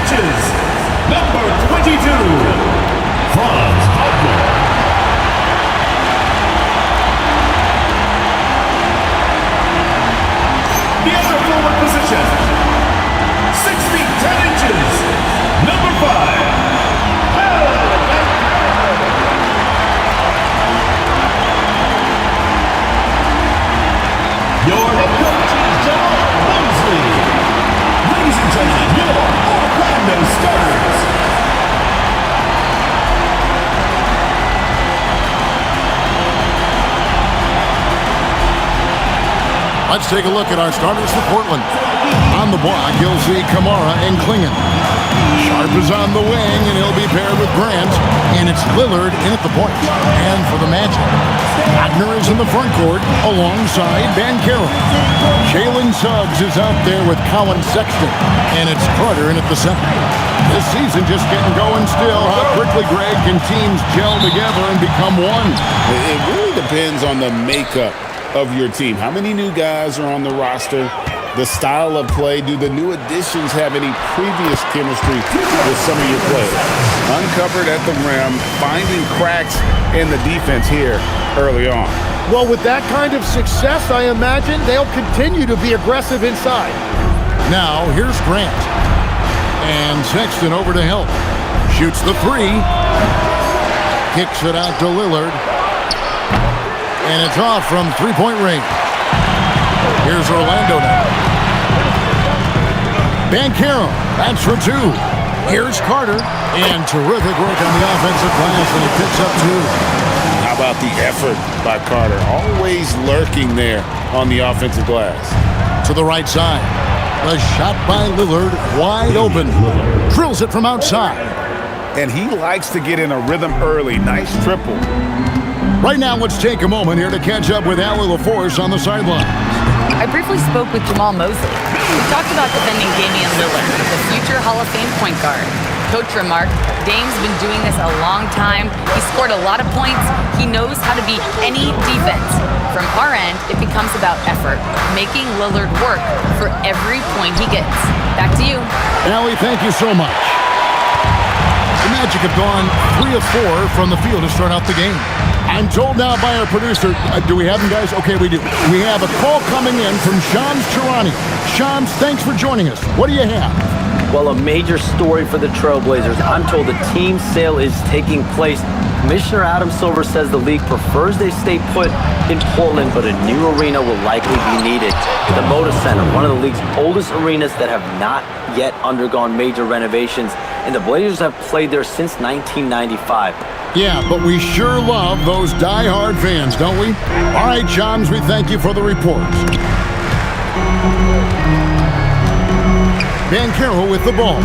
inches, number 22, Franz Wagner. The other forward position, 6 feet 10 inches, number 5, your head coach is John Mosley. Ladies and gentlemen, your Orlando starters. Let's take a look at our starters for Portland. On the block, you'll see Kamara and Klingon. Sharp is on the wing, and he'll be paired with Grant. And it's Lillard in at the point. And for the Magic, Wagner is in the front court alongside Banchero. Jalen Suggs is out there with Colin Sexton. And it's Carter in at the center. This season just getting going still. How quickly, Greg, can teams gel together and become one? It really depends on the makeup of your team. How many new guys are on the roster? The style of play. Do the new additions have any previous chemistry with some of your players? Uncovered at the rim, finding cracks in the defense here early on. Well, with that kind of success, I imagine they'll continue to be aggressive inside. Now, here's Grant. And Sexton over to help. Shoots the three. Kicks it out to Lillard. And it's off from three-point range. Here's Orlando now. Banchero, that's for two. Here's Carter. And terrific work on the offensive glass, and he picks up two. How about the effort by Carter? Always lurking there on the offensive glass. To the right side. The shot by Lillard, wide open. Drills it from outside. And he likes to get in a rhythm early. Nice triple. Right now, let's take a moment here to catch up with Allie LaForce on the sideline. I briefly spoke with Jamal Mosley. We talked about defending Damian Lillard, the future Hall of Fame point guard. Coach remarked, Dame's been doing this a long time. He scored a lot of points. He knows how to beat any defense. From our end, it becomes about effort, making Lillard work for every point he gets. Back to you. Allie, thank you so much. The Magic have gone 3 of 4 from the field to start out the game. I'm told now by our producer, do we have him, guys? Okay, we do. We have a call coming in from Shams Charania. Shams, thanks for joining us. What do you have? Well, a major story for the Trailblazers. I'm told the team sale is taking place. Commissioner Adam Silver says the league prefers they stay put in Portland, but a new arena will likely be needed. The Moda Center, one of the league's oldest arenas that have not yet undergone major renovations, and the Blazers have played there since 1995. Yeah, but we sure love those die-hard fans, don't we? All right, Shams, we thank you for the report. Banchero with the ball.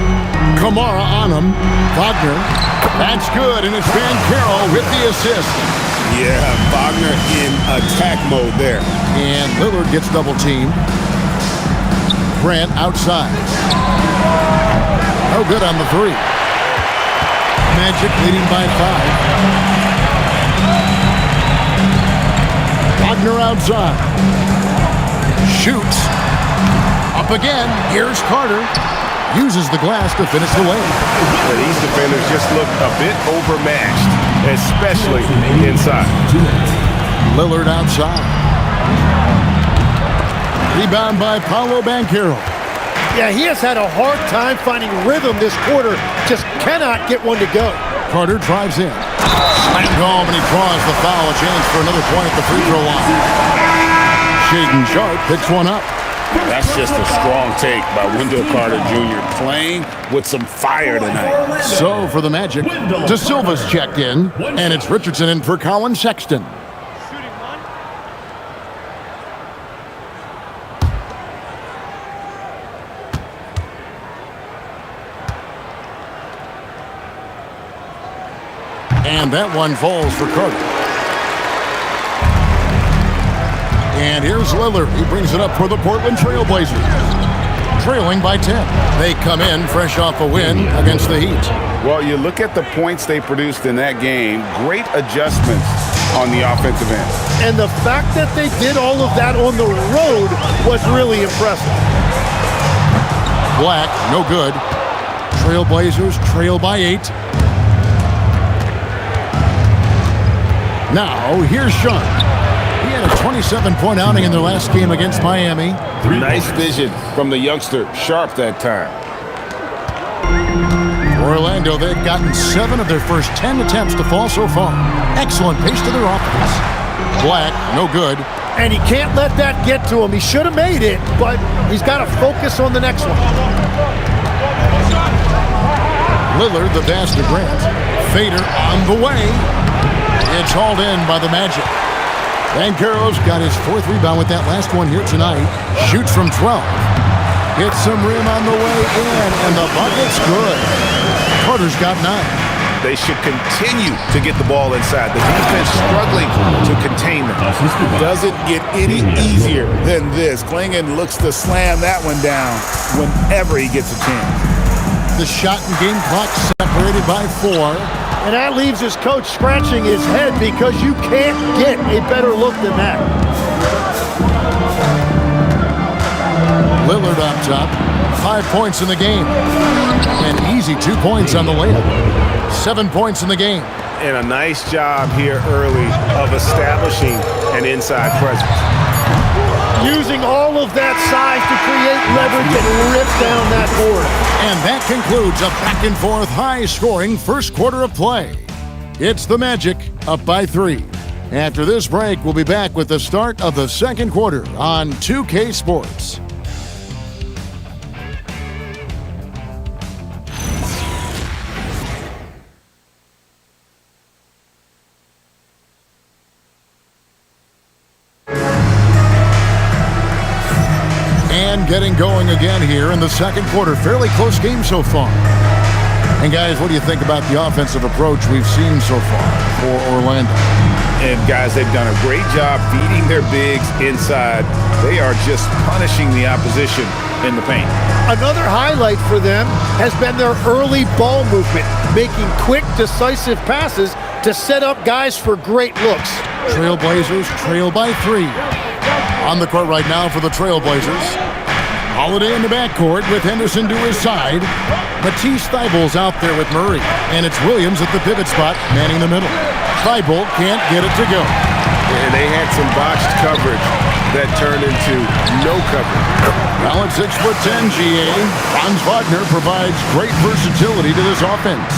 Kamara on him. Wagner. That's good, and it's Banchero with the assist. Yeah, Wagner in attack mode there. And Lillard gets double-teamed. Grant outside. No good on the three. Magic leading by 5. Wagner outside. Shoots. Up again. Here's Carter. Uses the glass to finish the lane. These defenders just look a bit overmatched, especially inside. Lillard outside. Rebound by Paolo Banchero. Yeah, he has had a hard time finding rhythm this quarter. Just cannot get one to go. Carter drives in. Slammed home, and he draws the foul. A chance for another point at the free throw line. Shaedon Sharpe picks one up. That's just a strong take by Wendell Carter Jr. playing with some fire tonight. So for the Magic, De Silva's checked in, and it's Richardson in for Colin Sexton. And that one falls for Carter. And here's Lillard. He brings it up for the Portland Trailblazers. Trailing by 10. They come in fresh off a win against the Heat. Well, you look at the points they produced in that game. Great adjustments on the offensive end. And the fact that they did all of that on the road was really impressive. Black, no good. Trailblazers trail by 8. Now, here's Sean. He had a 27-point outing in their last game against Miami. Nice vision from the youngster. Sharp that time. Orlando, they've gotten 7 of their first 10 attempts to fall so far. Excellent pace to their offense. Black, no good. And he can't let that get to him. He should have made it, but he's got to focus on the next one. Lillard, the pass to Grant. Fader on the way. It's hauled in by the Magic. Banchero's got his 4th rebound with that last one here tonight. Shoots from 12. Hits some rim on the way in, and the bucket's good. Carter's got 9. They should continue to get the ball inside. The defense struggling to contain them. Doesn't get any easier than this. Clingan looks to slam that one down whenever he gets a chance. The shot and game clock separated by 4. And that leaves his coach scratching his head because you can't get a better look than that. Lillard on top. 5 points in the game. An easy 2 points on the layup. 7 points in the game. And a nice job here early of establishing an inside presence. Using all of that size to create leverage and rip down that board. And that concludes a back-and-forth, high-scoring first quarter of play. It's the Magic up by 3. After this break, we'll be back with the start of the second quarter on 2K Sports. And getting going again here in the second quarter. Fairly close game so far. And guys, what do you think about the offensive approach we've seen so far for Orlando? And guys, they've done a great job feeding their bigs inside. They are just punishing the opposition in the paint. Another highlight for them has been their early ball movement, making quick, decisive passes to set up guys for great looks. Trailblazers trail by 3. On the court right now for the Trailblazers. Holiday in the backcourt with Henderson to his side. Matisse Thybulle's out there with Murray. And it's Williams at the pivot spot, manning the middle. Thybulle can't get it to go. And they had some botched coverage that turned into no coverage. Now at 6'10", GA, Franz Wagner provides great versatility to this offense.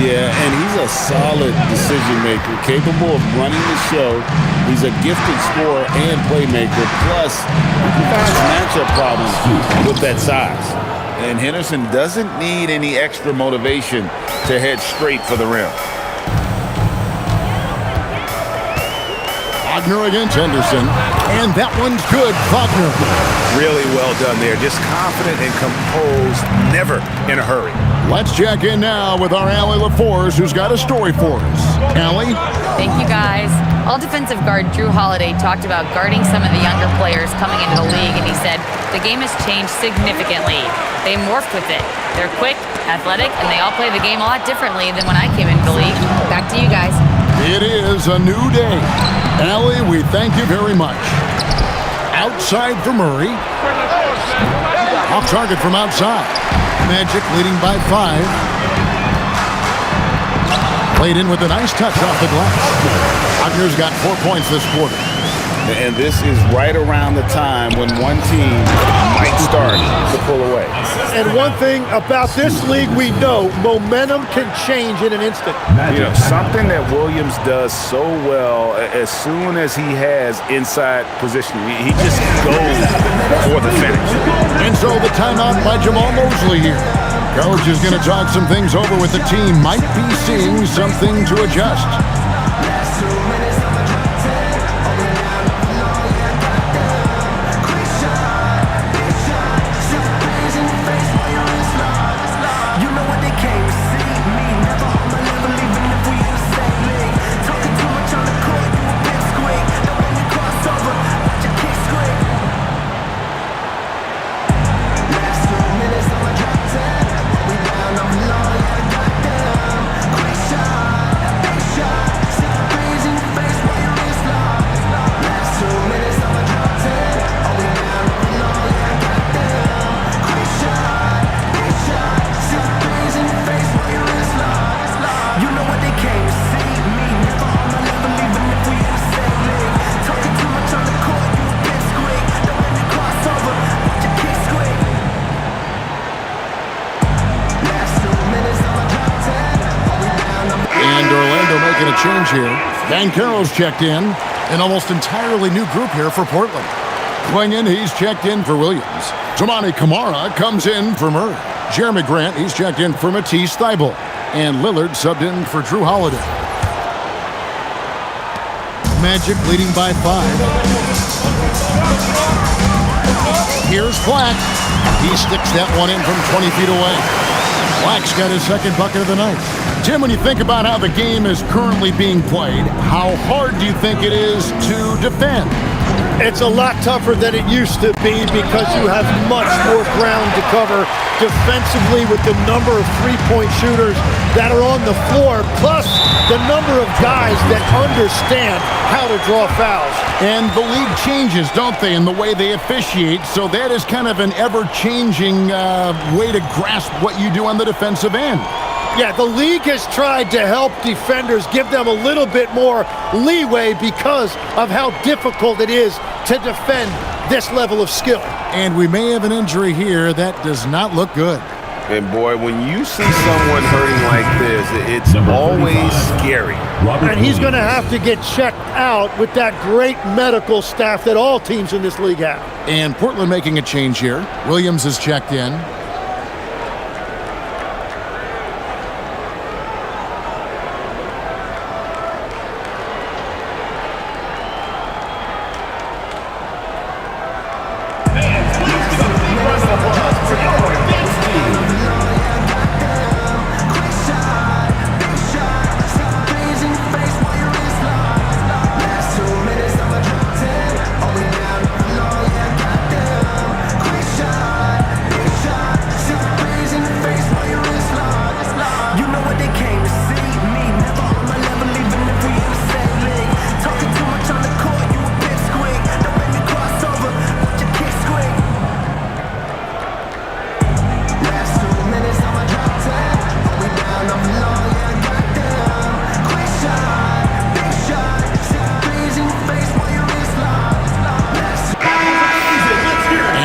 Yeah, and he's a solid decision maker, capable of running the show. He's a gifted scorer and playmaker. Plus, he finds matchup problems with that size. And Henderson doesn't need any extra motivation to head straight for the rim. Wagner against Henderson, and that one's good. Wagner. Really well done there. Just confident and composed, never in a hurry. Let's check in now with our Allie LaForce, who's got a story for us. Allie? Thank you, guys. All defensive guard Drew Holiday talked about guarding some of the younger players coming into the league, and he said, the game has changed significantly. They morphed with it. They're quick, athletic, and they all play the game a lot differently than when I came into the league. Back to you guys. It is a new day. Allie, we thank you very much. Outside for Murray. Off target from outside. Magic leading by 5. Played in with a nice touch off the glass. Wagner's got 4 points this quarter. And this is right around the time when one team might start to pull away. And one thing about this league we know, momentum can change in an instant. You know, something that Williams does so well, as soon as he has inside positioning, he just goes for the finish. And so the timeout by Jamal Mosley here. Coach is going to talk some things over with the team. Might be seeing something to adjust. change here. Banchero's checked in. An almost entirely new group here for Portland. Clingan, he's checked in for Williams. Toumani Camara comes in for Murray. Jeremy Grant, he's checked in for Matisse Thybulle. And Lillard subbed in for Drew Holiday. Magic leading by 5. Here's Black. He sticks that one in from 20 feet away. Black's got his second bucket of the night. Tim, when you think about how the game is currently being played, how hard do you think it is to defend? It's a lot tougher than it used to be because you have much more ground to cover defensively with the number of three-point shooters that are on the floor, plus the number of guys that understand how to draw fouls. And the league changes, don't they, in the way they officiate, so that is kind of an ever-changing way to grasp what you do on the defensive end. Yeah, the league has tried to help defenders, give them a little bit more leeway because of how difficult it is to defend this level of skill. And we may have an injury here that does not look good. And boy, when you see someone hurting like this, it's always scary. And he's going to have to get checked out with that great medical staff that all teams in this league have. And Portland making a change here. Williams is checked in.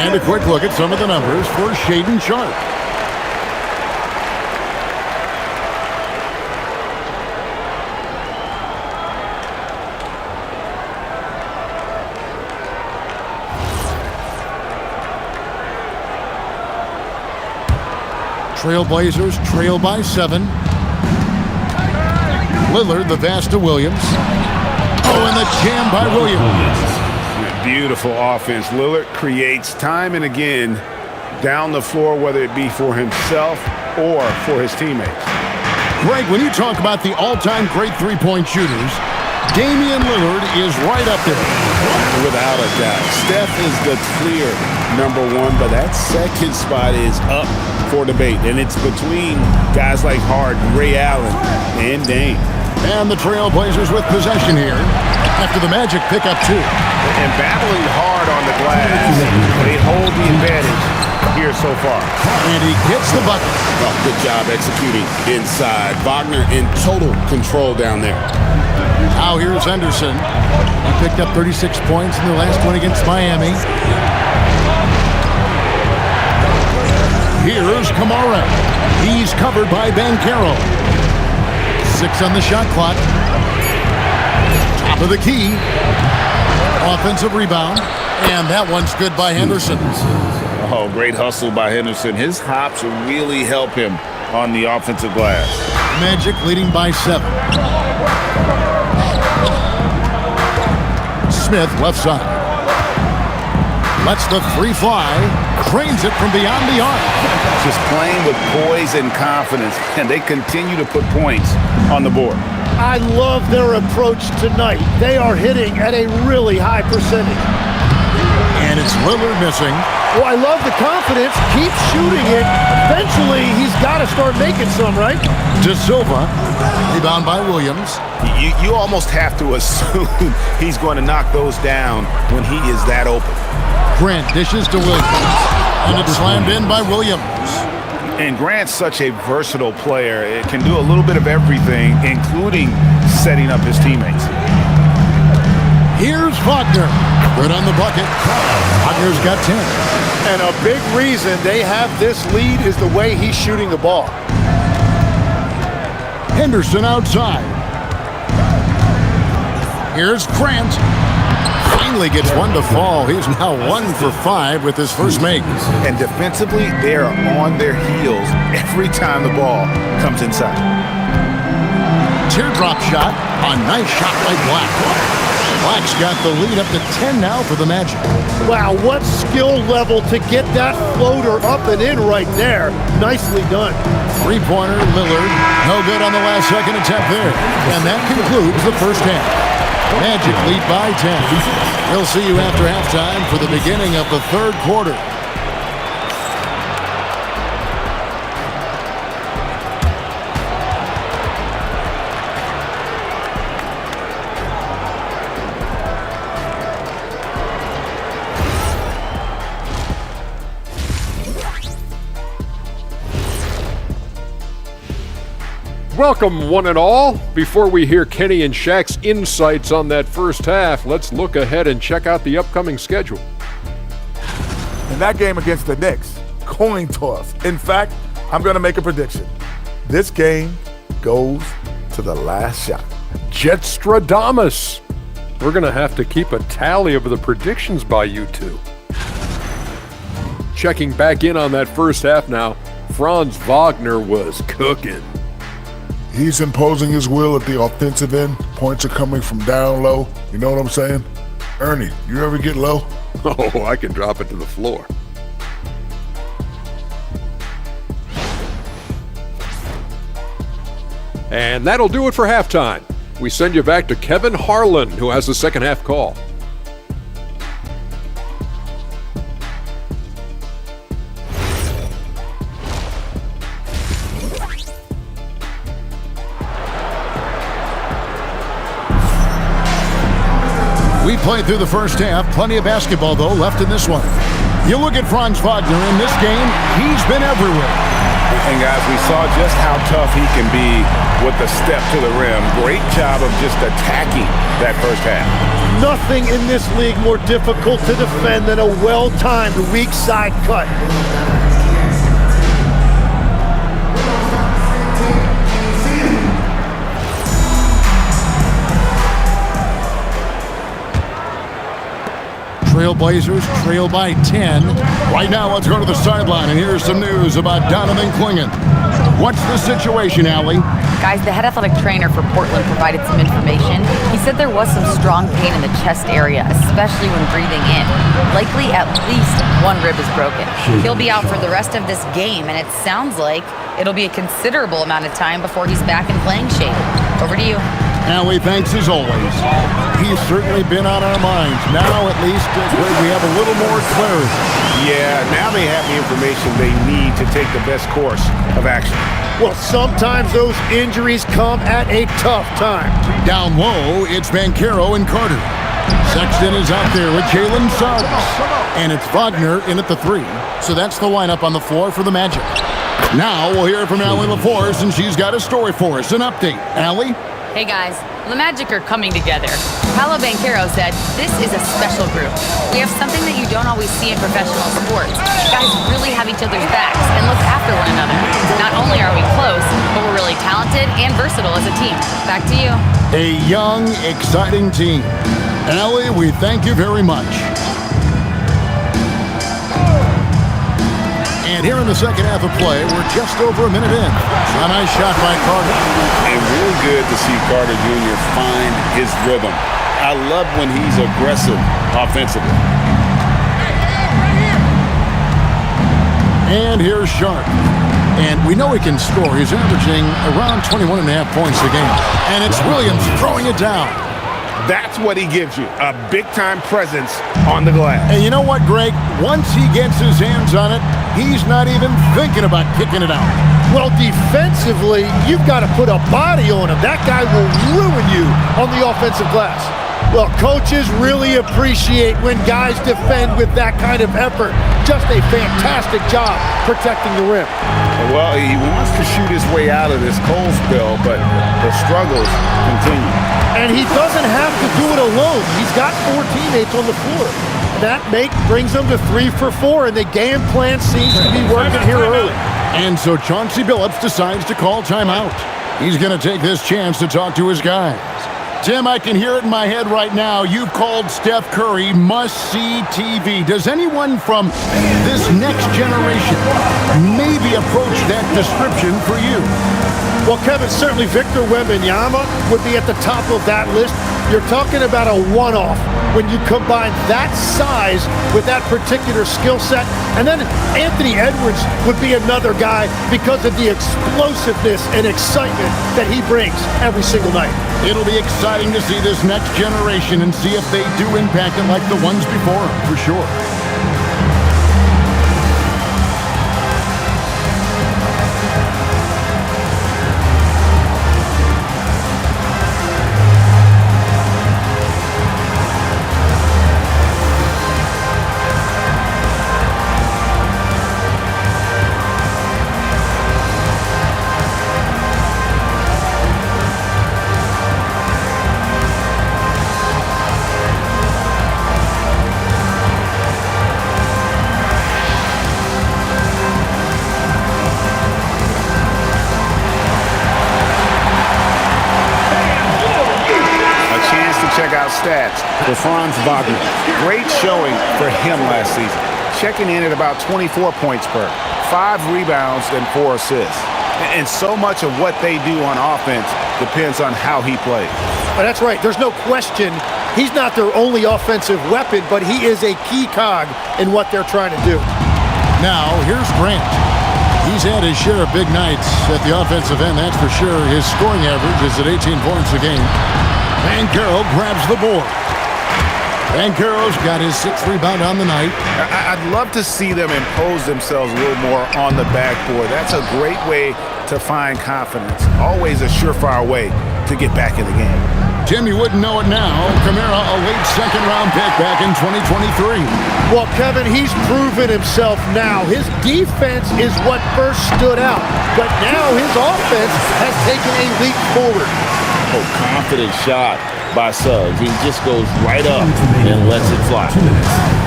A quick look at some of the numbers for Shaedon Sharpe. Trailblazers trail by 7. Lillard, the pass to Williams. Oh, and the jam by Williams. Beautiful offense. Lillard creates time and again down the floor, whether it be for himself or for his teammates. Greg, when you talk about the all-time great three-point shooters, Damian Lillard is right up there. Without a doubt. Steph is the clear number 1, but that second spot is up for debate. And it's between guys like Harden, Ray Allen, and Dame. And the Trailblazers with possession here after the Magic pick up 2. And battling hard on the glass, they hold the advantage here so far. And he gets the bucket. Oh, good job executing inside. Wagner in total control down there. Now here's Henderson. He picked up 36 points in the last one against Miami. Here's Camara. He's covered by Banchero. 6 on the shot clock. Top of the key. Offensive rebound. And that one's good by Henderson. Oh, great hustle by Henderson. His hops really help him on the offensive glass. Magic leading by 7. Smith left side. Lets the free fly. Cranes it from beyond the arc. Just playing with poise and confidence, and they continue to put points on the board. I love their approach tonight. They are hitting at a really high percentage. And it's Lillard missing. Well, I love the confidence. Keep shooting it. Eventually, he's got to start making some, right? De Silva. Rebound by Williams. You almost have to assume he's going to knock those down when he is that open. Grant dishes to Williams. And it's slammed in by Williams. And Grant's such a versatile player. It can do a little bit of everything, including setting up his teammates. Here's Wagner. Good on the bucket. Wagner's got 10. And a big reason they have this lead is the way he's shooting the ball. Henderson outside. Here's Grant. Finally gets one to fall. He's now 1 for 5 with his first make. And defensively, they are on their heels every time the ball comes inside. Teardrop shot. A nice shot by Black. Black's got the lead up to 10 now for the Magic. Wow, what skill level to get that floater up and in right there. Nicely done. Three-pointer, Lillard. No good on the last second attempt there. And that concludes the first half. Magic lead by 10. We'll see you after halftime for the beginning of the third quarter. Welcome, one and all. Before we hear Kenny and Shaq's insights on that first half, let's look ahead and check out the upcoming schedule. In that game against the Knicks, coin toss. In fact, I'm going to make a prediction. This game goes to the last shot. Jetstradamus. We're going to have to keep a tally of the predictions by you two. Checking back in on that first half now, Franz Wagner was cooking. He's imposing his will at the offensive end. Points are coming from down low. You know what I'm saying? Ernie, you ever get low? Oh, I can drop it to the floor. And that'll do it for halftime. We send you back to Kevin Harlan, who has the second half call. We played through the first half. Plenty of basketball, though, left in this one. You look at Franz Wagner in this game, he's been everywhere. And guys, we saw just how tough he can be with the step to the rim. Great job of just attacking that first half. Nothing in this league more difficult to defend than a well-timed weak side cut. Trailblazers trail by 10. Right now, let's go to the sideline, and here's some news about Donovan Clingan. What's the situation, Allie? Guys, the head athletic trainer for Portland provided some information. He said there was some strong pain in the chest area, especially when breathing in. Likely at least one rib is broken. He'll be out for the rest of this game, and it sounds like it'll be a considerable amount of time before he's back in playing shape. Over to you. Allie, thanks as always. He's certainly been on our minds. Now, at least, we have a little more clarity. Yeah, now they have the information they need to take the best course of action. Well, sometimes those injuries come at a tough time. Down low, it's Banchero and Carter. Sexton is out there with Jalen Suggs. And it's Wagner in at the 3. So that's the lineup on the floor for the Magic. Now we'll hear from Allie LaForce, and she's got a story for us. An update. Allie? Hey guys, the Magic are coming together. Paolo Banchero said, "This is a special group. We have something that you don't always see in professional sports. Guys really have each other's backs and look after one another. Not only are we close, but we're really talented and versatile as a team." Back to you. A young, exciting team. Allie, we thank you very much. And here in the second half of play, we're just over a minute in. A nice shot by Carter. And really good to see Carter Jr. find his rhythm. I love when he's aggressive offensively. And here's Sharp. And we know he can score. He's averaging around 21.5 points a game. And it's Williams throwing it down. That's what he gives you, a big-time presence on the glass. And you know what, Greg? Once he gets his hands on it, he's not even thinking about kicking it out. Well, defensively, you've got to put a body on him. That guy will ruin you on the offensive glass. Well, coaches really appreciate when guys defend with that kind of effort. Just a fantastic job protecting the rim. Well, he wants to shoot his way out of this cold spill, but the struggles continue. And he doesn't have to do it alone. He's got 4 teammates on the floor. That brings them to 3 for 4, and the game plan seems to be working here early. And so Chauncey Billups decides to call timeout. He's going to take this chance to talk to his guys. Tim, I can hear it in my head right now. You've called Steph Curry must-see TV. Does anyone from this next generation maybe approach that description for you? Well, Kevin, certainly Victor Wembanyama would be at the top of that list. You're talking about a one-off when you combine that size with that particular skill set. And then Anthony Edwards would be another guy because of the explosiveness and excitement that he brings every single night. It'll be exciting to see this next generation and see if they do impact it like the ones before, for sure. Stats for Franz Wagner. Great showing for him last season. Checking in at about 24 points per, 5 rebounds and 4 assists. And so much of what they do on offense depends on how he plays. Well, that's right. There's no question he's not their only offensive weapon, but he is a key cog in what they're trying to do. Now, here's Grant. He's had his share of big nights at the offensive end, that's for sure. His scoring average is at 18 points a game. Banchero grabs the board. Banchero's got his 6th rebound on the night. I'd love to see them impose themselves a little more on the backboard. That's a great way to find confidence. Always a surefire way to get back in the game. Tim, you wouldn't know it now. Camara, a late 2nd-round pick back in 2023. Well, Kevin, he's proven himself now. His defense is what first stood out, but now his offense has taken a leap forward. Oh, confident shot by Suggs. He just goes right up and lets it fly.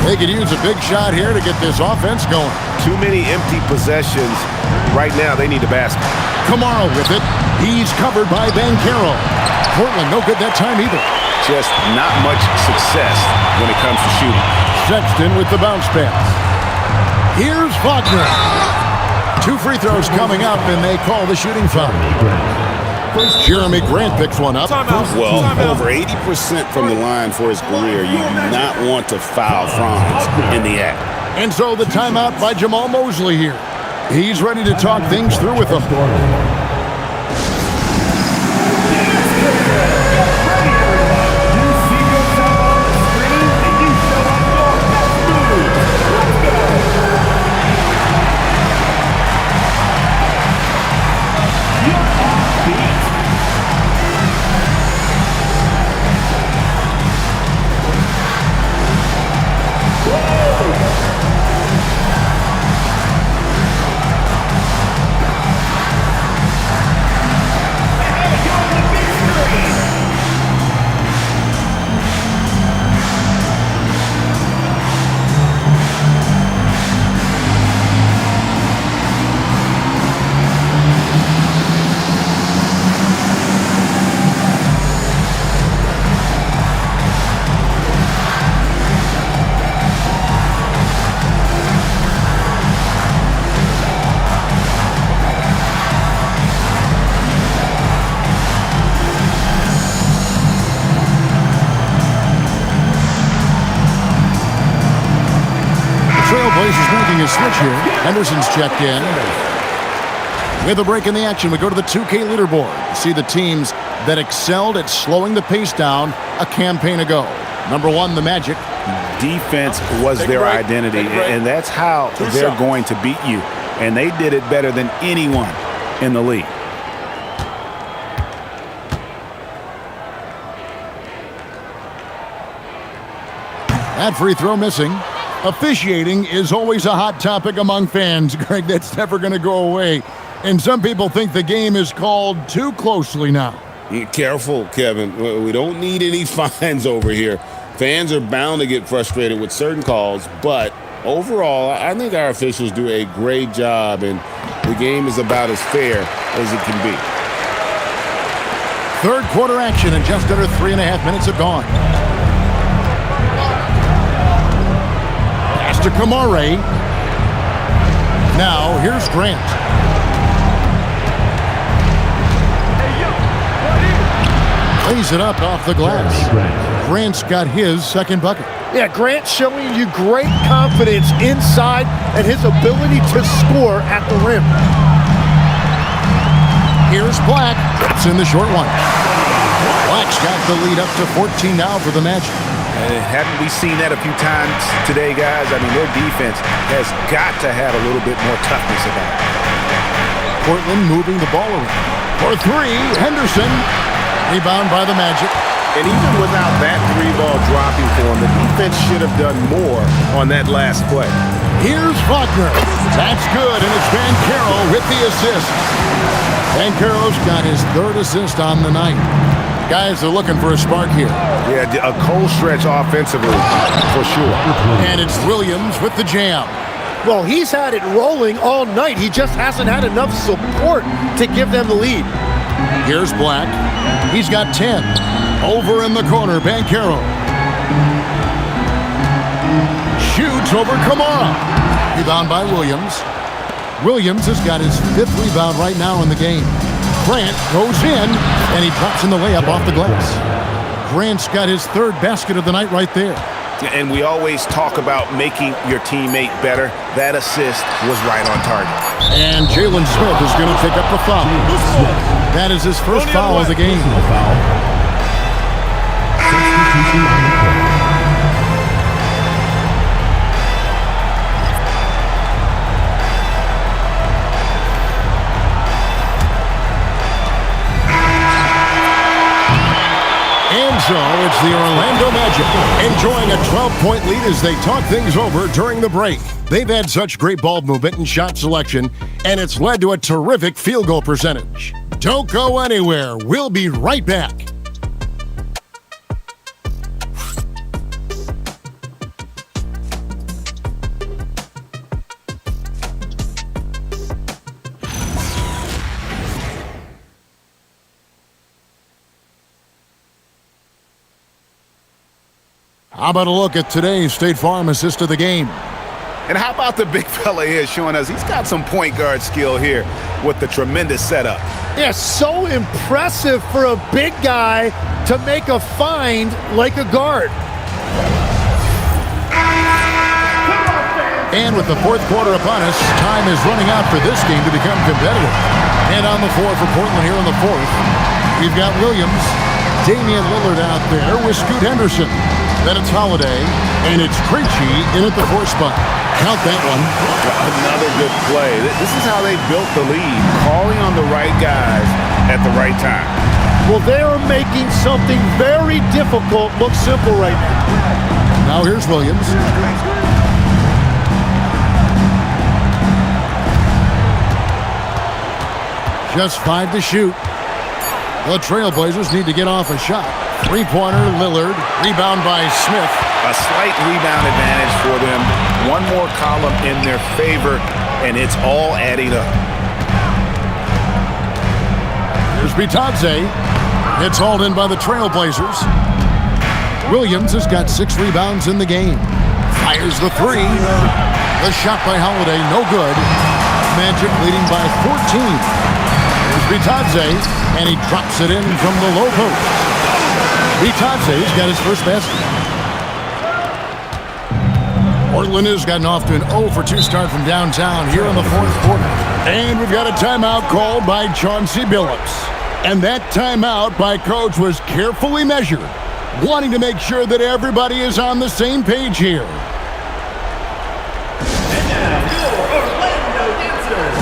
They could use a big shot here to get this offense going. Too many empty possessions. Right now, they need a basket. Kamara with it. He's covered by Banchero. Portland, no good that time either. Just not much success when it comes to shooting. Sexton with the bounce pass. Here's Wagner. 2 free throws coming up, and they call the shooting foul. Jeremy Grant picks one up. Well, over 80% from the line for his career. You do not want to foul Franz in the act. And so the timeout by Jamal Mosley here. He's ready to talk things through with them. Trailblazers making a switch here. Henderson's checked in. With a break in the action, we go to the 2K leaderboard. See the teams that excelled at slowing the pace down a campaign ago. Number 1, the Magic. Defense was their identity, and that's how they're going to beat you. And they did it better than anyone in the league. That free throw missing. Officiating is always a hot topic among fans, Greg. That's never going to go away. And some people think the game is called too closely now. Careful, Kevin. We don't need any fines over here. Fans are bound to get frustrated with certain calls, but overall, I think our officials do a great job, and the game is about as fair as it can be. Third quarter action, and just under 3.5 minutes have gone. Pass to Kamare. Now, here's Grant. Lays it up off the glass. Grant's got his second bucket. Yeah, Grant showing you great confidence inside and his ability to score at the rim. Here's Black. Drops in the short one. Black's got the lead up to 14 now for the Magic. Haven't we seen that a few times today, guys? I mean, their defense has got to have a little bit more toughness about it. Portland moving the ball around. For three, Henderson. Rebound by the Magic. And even without that three-ball dropping for him, the defense should have done more on that last play. Here's Faulkner. That's good, and it's Banchero with the assist. Banchero's got his third assist on the night. Guys are looking for a spark here. Yeah, a cold stretch offensively, for sure. And it's Williams with the jam. Well, he's had it rolling all night. He just hasn't had enough support to give them the lead. Here's Black. He's got 10. Over in the corner, Banchero. Shoots over Kamara. Rebound by Williams. Williams has got his fifth rebound right now in the game. Grant goes in, and he drops in the layup off the glass. Grant's got his third basket of the night right there. And we always talk about making your teammate better. That assist was right on target. And Jalen Smith is going to pick up the foul. That is his first foul of the game. And so it's the Orlando Magic enjoying a 12-point lead as they talk things over during the break. They've had such great ball movement and shot selection, and it's led to a terrific field goal percentage. Don't go anywhere. We'll be right back. How about a look at today's State Farm assist of the game? And how about the big fella here showing us he's got some point guard skill here with the tremendous setup. Yeah, so impressive for a big guy to make a find like a guard. And with the fourth quarter upon us, time is running out for this game to become competitive. And on the floor for Portland here in the fourth, we've got Williams, Damian Lillard out there with Scoot Henderson. Then it's Holiday, and it's Krejci in at the fourth spot. Count that one. Another good play. This is how they built the lead, calling on the right guys at the right time. Well, they are making something very difficult look simple right now. Now here's Williams. Just 5 to shoot. The Trailblazers need to get off a shot. Three-pointer, Lillard. Rebound by Smith. A slight rebound advantage for them. One more column in their favor, and it's all adding up. Here's Bitadze. It's hauled in by the Trailblazers. Williams has got 6 rebounds in the game. Fires the three. The shot by Holiday, no good. Magic leading by 14. Here's Bitadze, and he drops it in from the low post. Bitadze's got his first basket. Portland has gotten off to an 0-for-2 start from downtown here in the fourth quarter. And we've got a timeout called by Chauncey Billups. And that timeout by Coach was carefully measured, wanting to make sure that everybody is on the same page here. And now, your Orlando Dancers.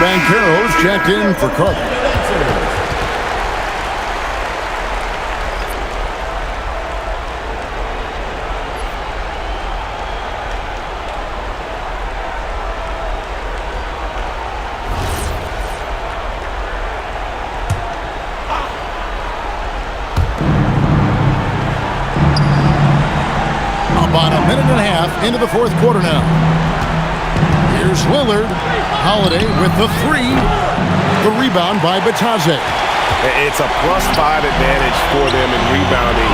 Banchero's checked in for Carter. About a minute and a half into the fourth quarter now. Here's Lillard. Holiday with the three. The rebound by Batadze. It's a +5 advantage for them in rebounding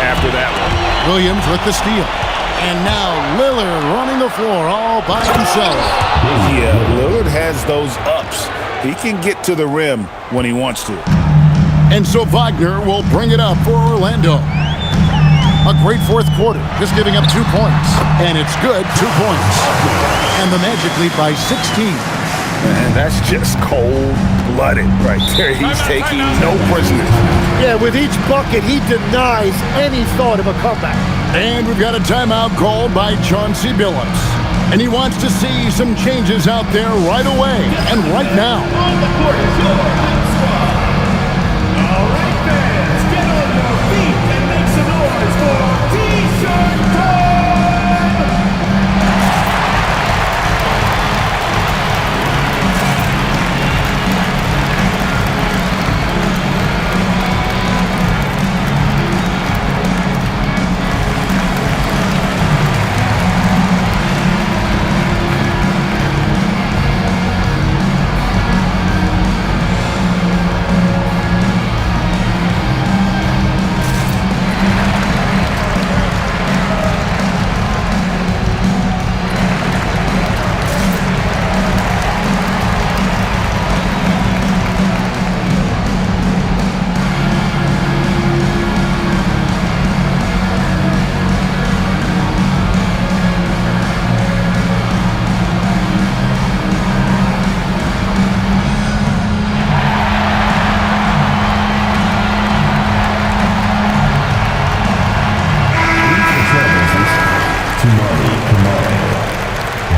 after that one. Williams with the steal. And now Lillard running the floor all by himself. Yeah, Lillard has those ups. He can get to the rim when he wants to. And so Wagner will bring it up for Orlando. A great fourth quarter, just giving up 2 points. And it's good, 2 points. And the Magic lead by 16. And that's just cold-blooded right there. He's taking no prisoners. Yeah, with each bucket, he denies any thought of a comeback. And we've got a timeout called by Chauncey Billups. And he wants to see some changes out there right away and right now. On the court is your big squad. All right, fans, get on your feet and make some noise for T-shirt time!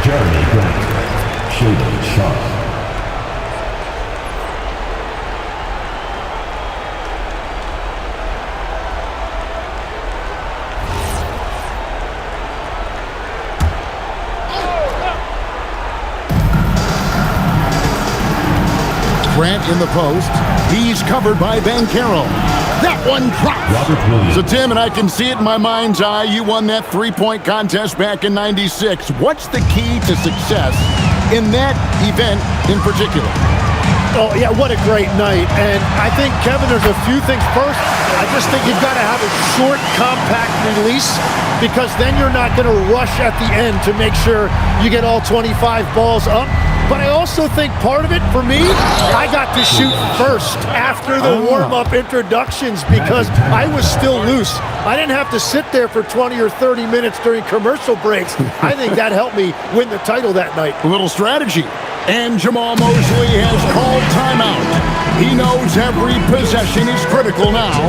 Jeremy Grant, Shaded Sharp. Grant in the post. He's covered by Banchero. That one drops. Robert Williams. So, Tim, and I can see it in my mind's eye, you won that three-point contest back in '96. What's the key to success in that event in particular? Oh, yeah, what a great night. And I think, Kevin, there's a few things. First, I just think you've got to have a short, compact release, because then you're not going to rush at the end to make sure you get all 25 balls up. But I also think part of it, for me, I got to shoot first after the warm-up introductions because I was still loose. I didn't have to sit there for 20 or 30 minutes during commercial breaks. I think that helped me win the title that night. A little strategy. And Jamal Mosley has called timeout. He knows every possession is critical now.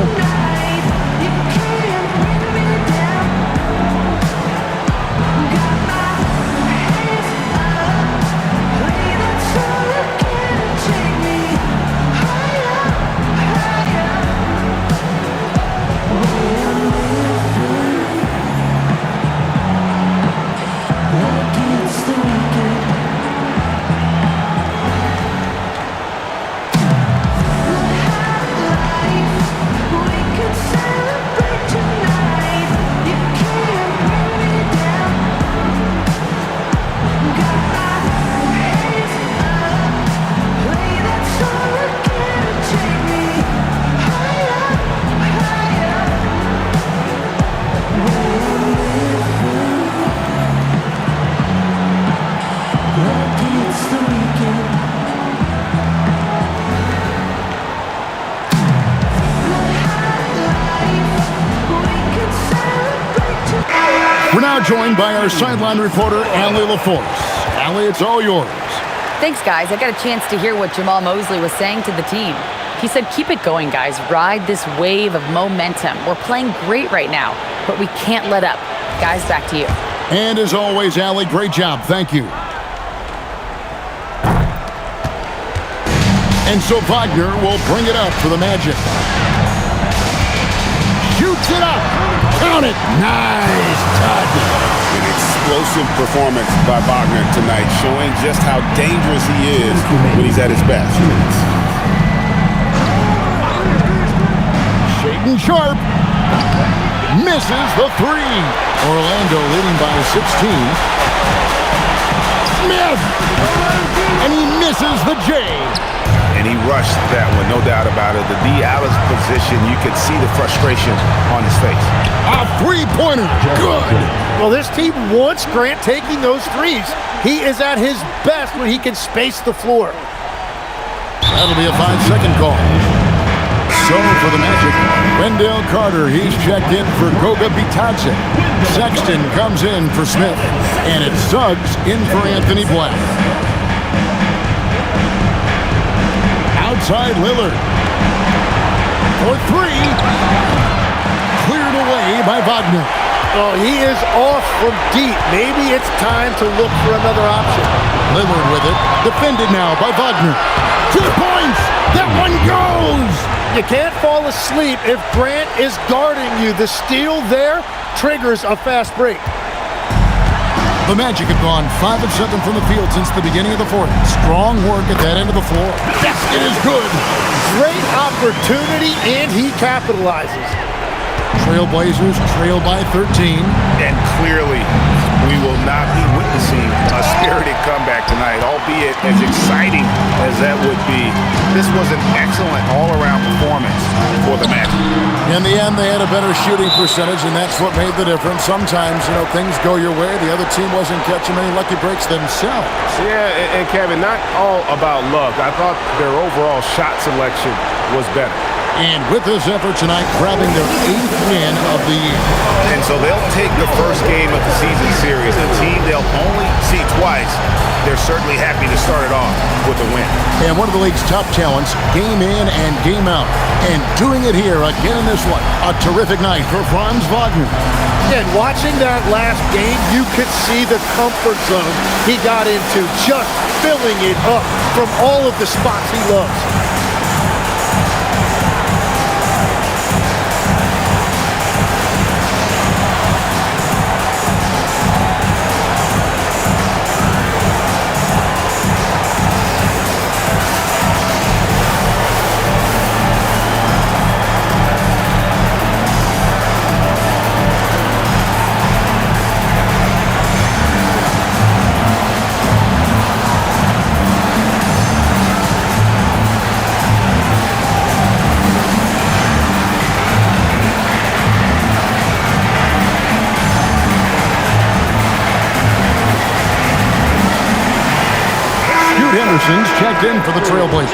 We're now joined by our sideline reporter, Allie LaForce. Allie, it's all yours. Thanks, guys. I got a chance to hear what Jamal Mosley was saying to the team. He said, keep it going, guys. Ride this wave of momentum. We're playing great right now, but we can't let up. Guys, back to you. And as always, Allie, great job. Thank you. And so Wagner will bring it up for the Magic. Shoots it up. Count it. Nice touch. An explosive performance by Wagner tonight, showing just how dangerous he is when he's at his best. Shaden Sharp misses the three. Orlando leading by 16. Smith! And he misses the J. And he rushed that one, no doubt about it. The D out of position, you could see the frustration on his face. A three-pointer. Good. Well, this team wants Grant taking those threes. He is at his best when he can space the floor. That'll be a 5-second call. So for the Magic, Wendell Carter, he's checked in for Goga Bitadze. Sexton comes in for Smith. And it's Suggs in for Anthony Black. Outside Lillard. For three. Cleared away by Wagner. Oh, he is off from deep. Maybe it's time to look for another option. Lillard with it. Defended now by Wagner. 2 points. That one goes. You can't fall asleep if Grant is guarding you. The steal there triggers a fast break. The Magic have gone 5 of 7 from the field since the beginning of the fourth. Strong work at that end of the floor. Basket is good. Great opportunity, and he capitalizes. Trailblazers trail by 13. And clearly, we will not be witnessing a spirited comeback tonight, albeit as exciting as that would be. This was an excellent all-around performance for the Magic. In the end, they had a better shooting percentage, and that's what made the difference. Sometimes, things go your way. The other team wasn't catching many lucky breaks themselves. Yeah, and Kevin, not all about luck. I thought their overall shot selection was better. And with this effort tonight, grabbing their 8th win of the year. And so they'll take the first game of the season series. A team they'll only see twice. They're certainly happy to start it off with a win. And one of the league's top talents, game in and game out. And doing it here again in this one. A terrific night for Franz Wagner. And watching that last game, you could see the comfort zone he got into, just filling it up from all of the spots he loves. Henderson's checked in for the Trailblazers.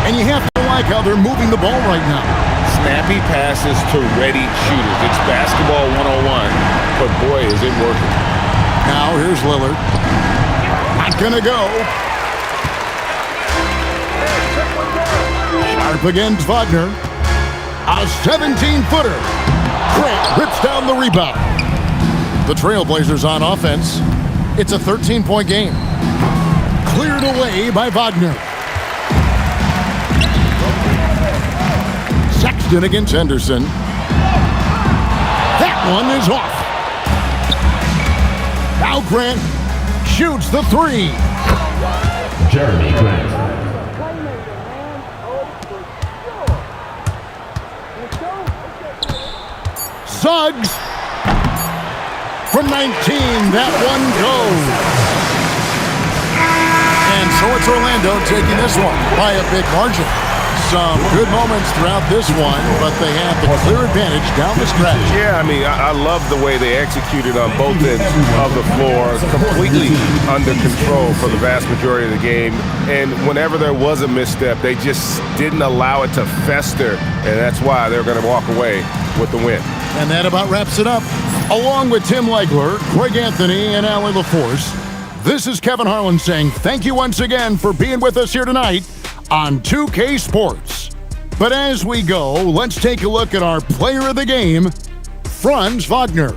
And you have to like how they're moving the ball right now. Snappy passes to ready shooters. It's basketball 101, but boy, is it working. Now here's Lillard. Not gonna go. Sharp against Wagner. A 17-footer. Grant rips down the rebound. The Trailblazers on offense. It's a 13-point game. Cleared away by Wagner. Sexton against Henderson. That one is off. Now Grant shoots the three. Jeremy Grant. Suggs from 19. That one goes. And so it's Orlando taking this one by a big margin. Some good moments throughout this one, but they have the clear advantage down the stretch. Yeah, I love the way they executed on both ends of the floor, completely under control for the vast majority of the game. And whenever there was a misstep, they just didn't allow it to fester, and that's why they're going to walk away with the win. And that about wraps it up. Along with Tim Legler, Craig Anthony, and Allie LaForce, this is Kevin Harlan saying thank you once again for being with us here tonight on 2K Sports. But as we go, let's take a look at our player of the game, Franz Wagner.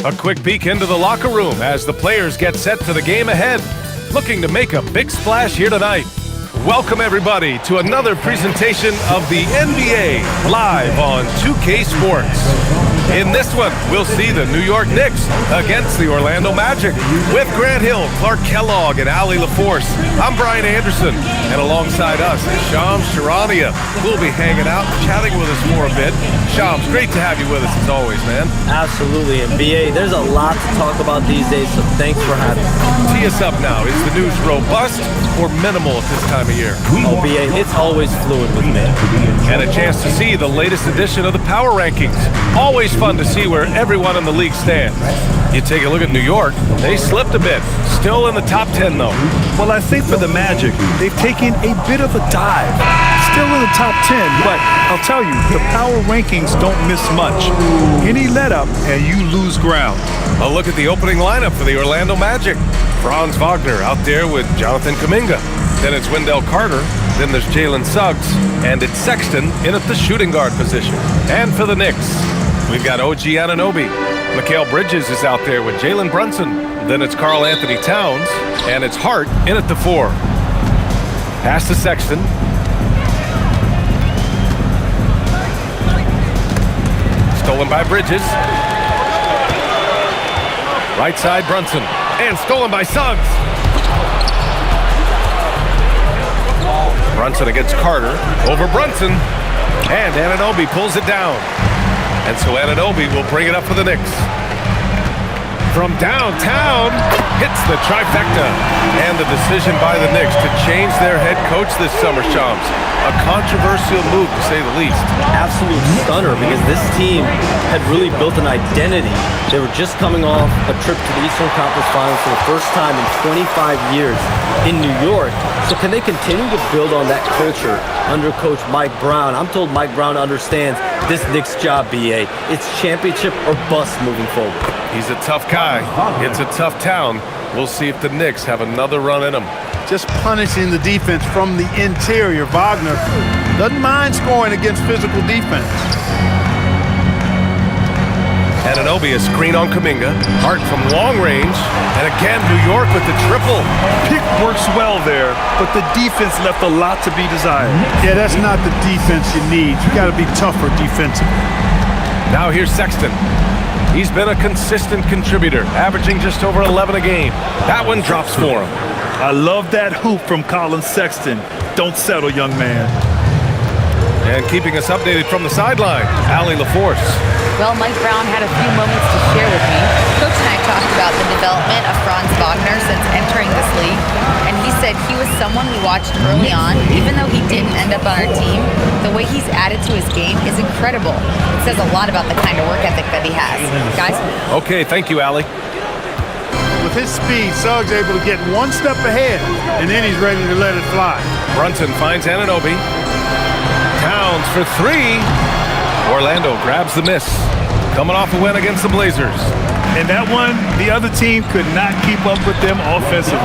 A quick peek into the locker room as the players get set for the game ahead, looking to make a big splash here tonight. Welcome everybody to another presentation of the NBA live on 2K Sports. In this one, we'll see the New York Knicks against the Orlando Magic with Grant Hill, Clark Kellogg, and Allie LaForce. I'm Brian Anderson, and alongside us is Shams Charania. We'll be hanging out, chatting with us for a bit. Shams, great to have you with us as always, man. Absolutely, and BA, there's a lot to talk about these days, so thanks for having me. Tee us up now. Is the news robust or minimal at this time of year? Oh, BA, it's always fluid with me. And a chance to see the latest edition of the Power Rankings. Always fun to see where everyone in the league stands. You take a look at New York, they slipped a bit. Still in the top 10, though. Well, I think for the Magic, they've taken a bit of a dive. Still in the top 10, but I'll tell you, the Power Rankings don't miss much. Any let up, and you lose ground. A look at the opening lineup for the Orlando Magic. Franz Wagner out there with Jonathan Kuminga. Then it's Wendell Carter. Then there's Jalen Suggs. And it's Sexton in at the shooting guard position. And for the Knicks, we've got OG Anunoby. Mikal Bridges is out there with Jalen Brunson. Then it's Karl Anthony Towns. And it's Hart in at the 4. Pass to Sexton. Stolen by Bridges. Right side, Brunson. And stolen by Suggs. Brunson against Carter. Over Brunson. And Anunoby pulls it down. And so Anunoby will bring it up for the Knicks. From downtown, hits the trifecta. And the decision by the Knicks to change their head coach this summer, Shams. A controversial move, to say the least. Absolute stunner, because this team had really built an identity. They were just coming off a trip to the Eastern Conference Finals for the first time in 25 years in New York. So can they continue to build on that culture under Coach Mike Brown? I'm told Mike Brown understands this Knicks job, BA. It's championship or bust moving forward. He's a tough guy. It's a tough town. We'll see if the Knicks have another run in them. Just punishing the defense from the interior. Wagner doesn't mind scoring against physical defense. Anunoby, a screen on Kuminga. Hart from long range. And again, New York with the triple. Pick works well there, but the defense left a lot to be desired. Yeah, that's not the defense you need. You got to be tougher defensively. Now here's Sexton. He's been a consistent contributor, averaging just over 11 a game. That one drops for him. I love that hoop from Colin Sexton. Don't settle, young man. And keeping us updated from the sideline, Allie LaForce. Well, Mike Brown had a few moments to share with me. Coach and I talked about the development of Franz Wagner since entering this league, and he said he was someone we watched early on. Even though he didn't end up on our team, the way he's added to his game is incredible. It says a lot about the kind of work ethic that he has. Guys? Okay, thank you, Allie. With his speed, Suggs able to get one step ahead, and then he's ready to let it fly. Brunson finds Anunoby. Towns for 3. Orlando grabs the miss. Coming off a win against the Blazers. And that one, the other team could not keep up with them offensively.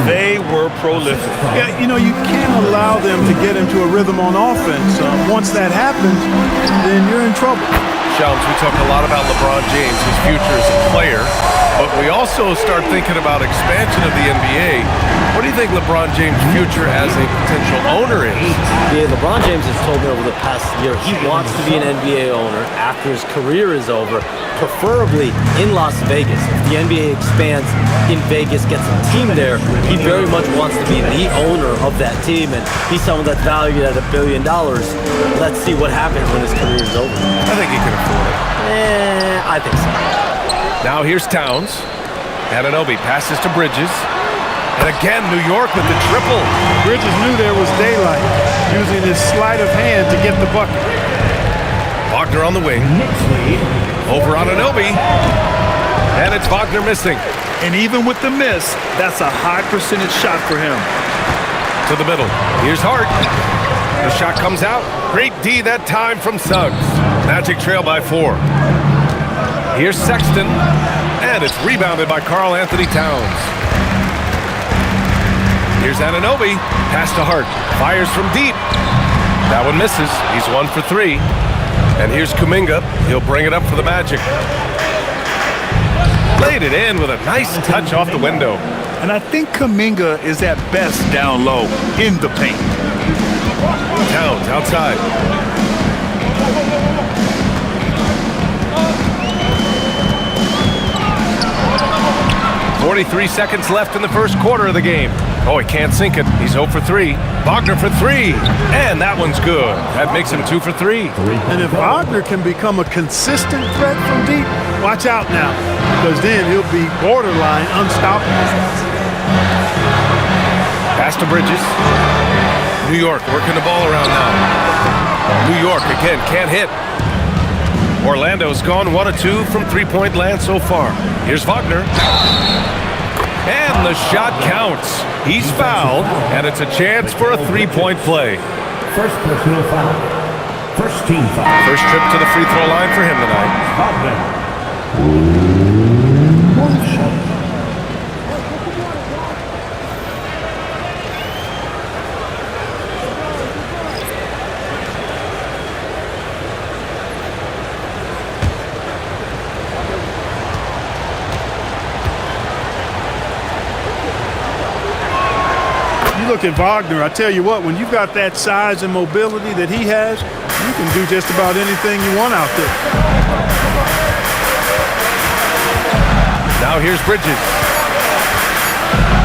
They were prolific. Yeah, you know, you can't allow them to get into a rhythm on offense. Once that happens, then you're in trouble. Shams, we talk a lot about LeBron James, his future as a player, but we also start thinking about expansion of the NBA. What do you think LeBron James' future as a potential owner is? Yeah, LeBron James has told me over the past year he wants to be an NBA owner after his career is over, preferably in Las Vegas. If the NBA expands in Vegas, gets a team there, he very much wants to be the owner of that team, and he's someone that's valued at $1 billion. Let's see what happens when his career is over. I think he can afford it. I think so. Now here's Towns. Anunoby passes to Bridges. And again, New York with the triple. Bridges knew there was daylight, using his sleight of hand to get the bucket. Wagner on the wing. Over Anunoby. And it's Wagner missing. And even with the miss, that's a high percentage shot for him. To the middle. Here's Hart. The shot comes out. Great D that time from Suggs. Magic trail by 4. Here's Sexton. And it's rebounded by Karl Anthony Towns. Here's Anunoby. Pass to Hart. Fires from deep. That one misses. He's 1 for 3. And here's Kuminga. He'll bring it up for the Magic. Laid it in with a nice touch off the window. And I think Kuminga is at best down low in the paint. Towns outside. 43 seconds left in the first quarter of the game. Oh, he can't sink it. He's 0 for 3. Wagner for 3. And that one's good. That makes him 2 for 3. And if Wagner can become a consistent threat from deep, watch out now, because then he'll be borderline unstoppable. Pass to Bridges. New York working the ball around now. New York again can't hit. Orlando's gone 1 of 2 from three-point land so far. Here's Wagner. And the shot counts. He's fouled, and it's a chance for a three-point play. First personal foul. First team foul. First trip to the free throw line for him tonight. Look at Wagner. I tell you what, when you've got that size and mobility that he has, you can do just about anything you want out there. Now here's Bridges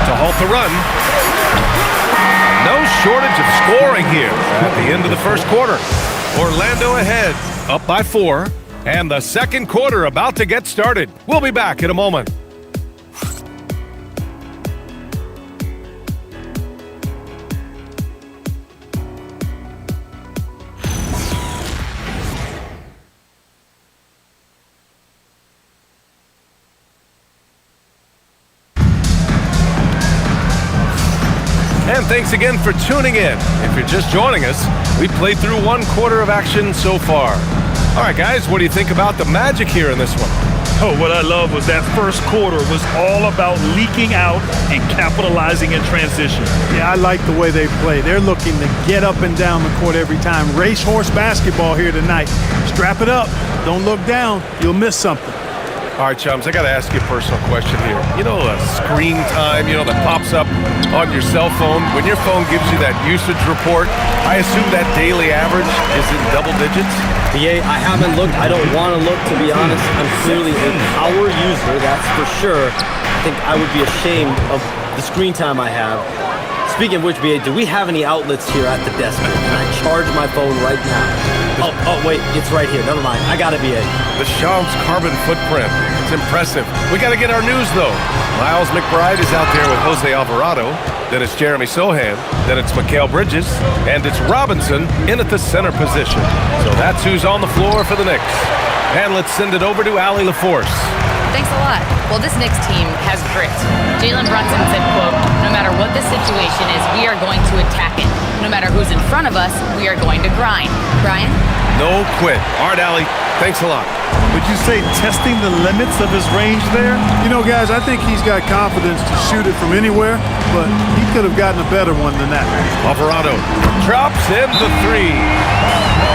to halt the run. No shortage of scoring here at the end of the first quarter. Orlando ahead, up by 4, and the second quarter about to get started. We'll be back in a moment. And thanks again for tuning in. If you're just joining us, we played through 1 quarter of action so far. All right, guys, what do you think about the magic here in this one? Oh, what I love was that first quarter was all about leaking out and capitalizing in transition. Yeah, I like the way they play. They're looking to get up and down the court every time. Racehorse basketball here tonight. Strap it up. Don't look down. You'll miss something. All right, chums, I got to ask you a personal question here. You know, screen time, that pops up on your cell phone. When your phone gives you that usage report, I assume that daily average is in double digits? BA, I haven't looked. I don't want to look, to be honest. I'm clearly a power user, that's for sure. I think I would be ashamed of the screen time I have. Speaking of which, BA, do we have any outlets here at the desk? Can I charge my phone right now? Oh, wait, it's right here. Never mind. I got it, BA. The Shams carbon footprint. It's impressive. We got to get our news, though. Miles McBride is out there with Jose Alvarado. Then it's Jeremy Sohan. Then it's Mikal Bridges. And it's Robinson in at the center position. So that's who's on the floor for the Knicks. And let's send it over to Allie LaForce. Thanks a lot. Well, this Knicks team has grit. Jalen Brunson said, quote, "No matter what the situation is, we are going to attack it. No matter who's in front of us, we are going to grind." Brian? No quit. All right, Allie. Thanks a lot. Would you say testing the limits of his range there? You know, guys, I think he's got confidence to shoot it from anywhere, but he could have gotten a better one than that. Alvarado drops in the 3.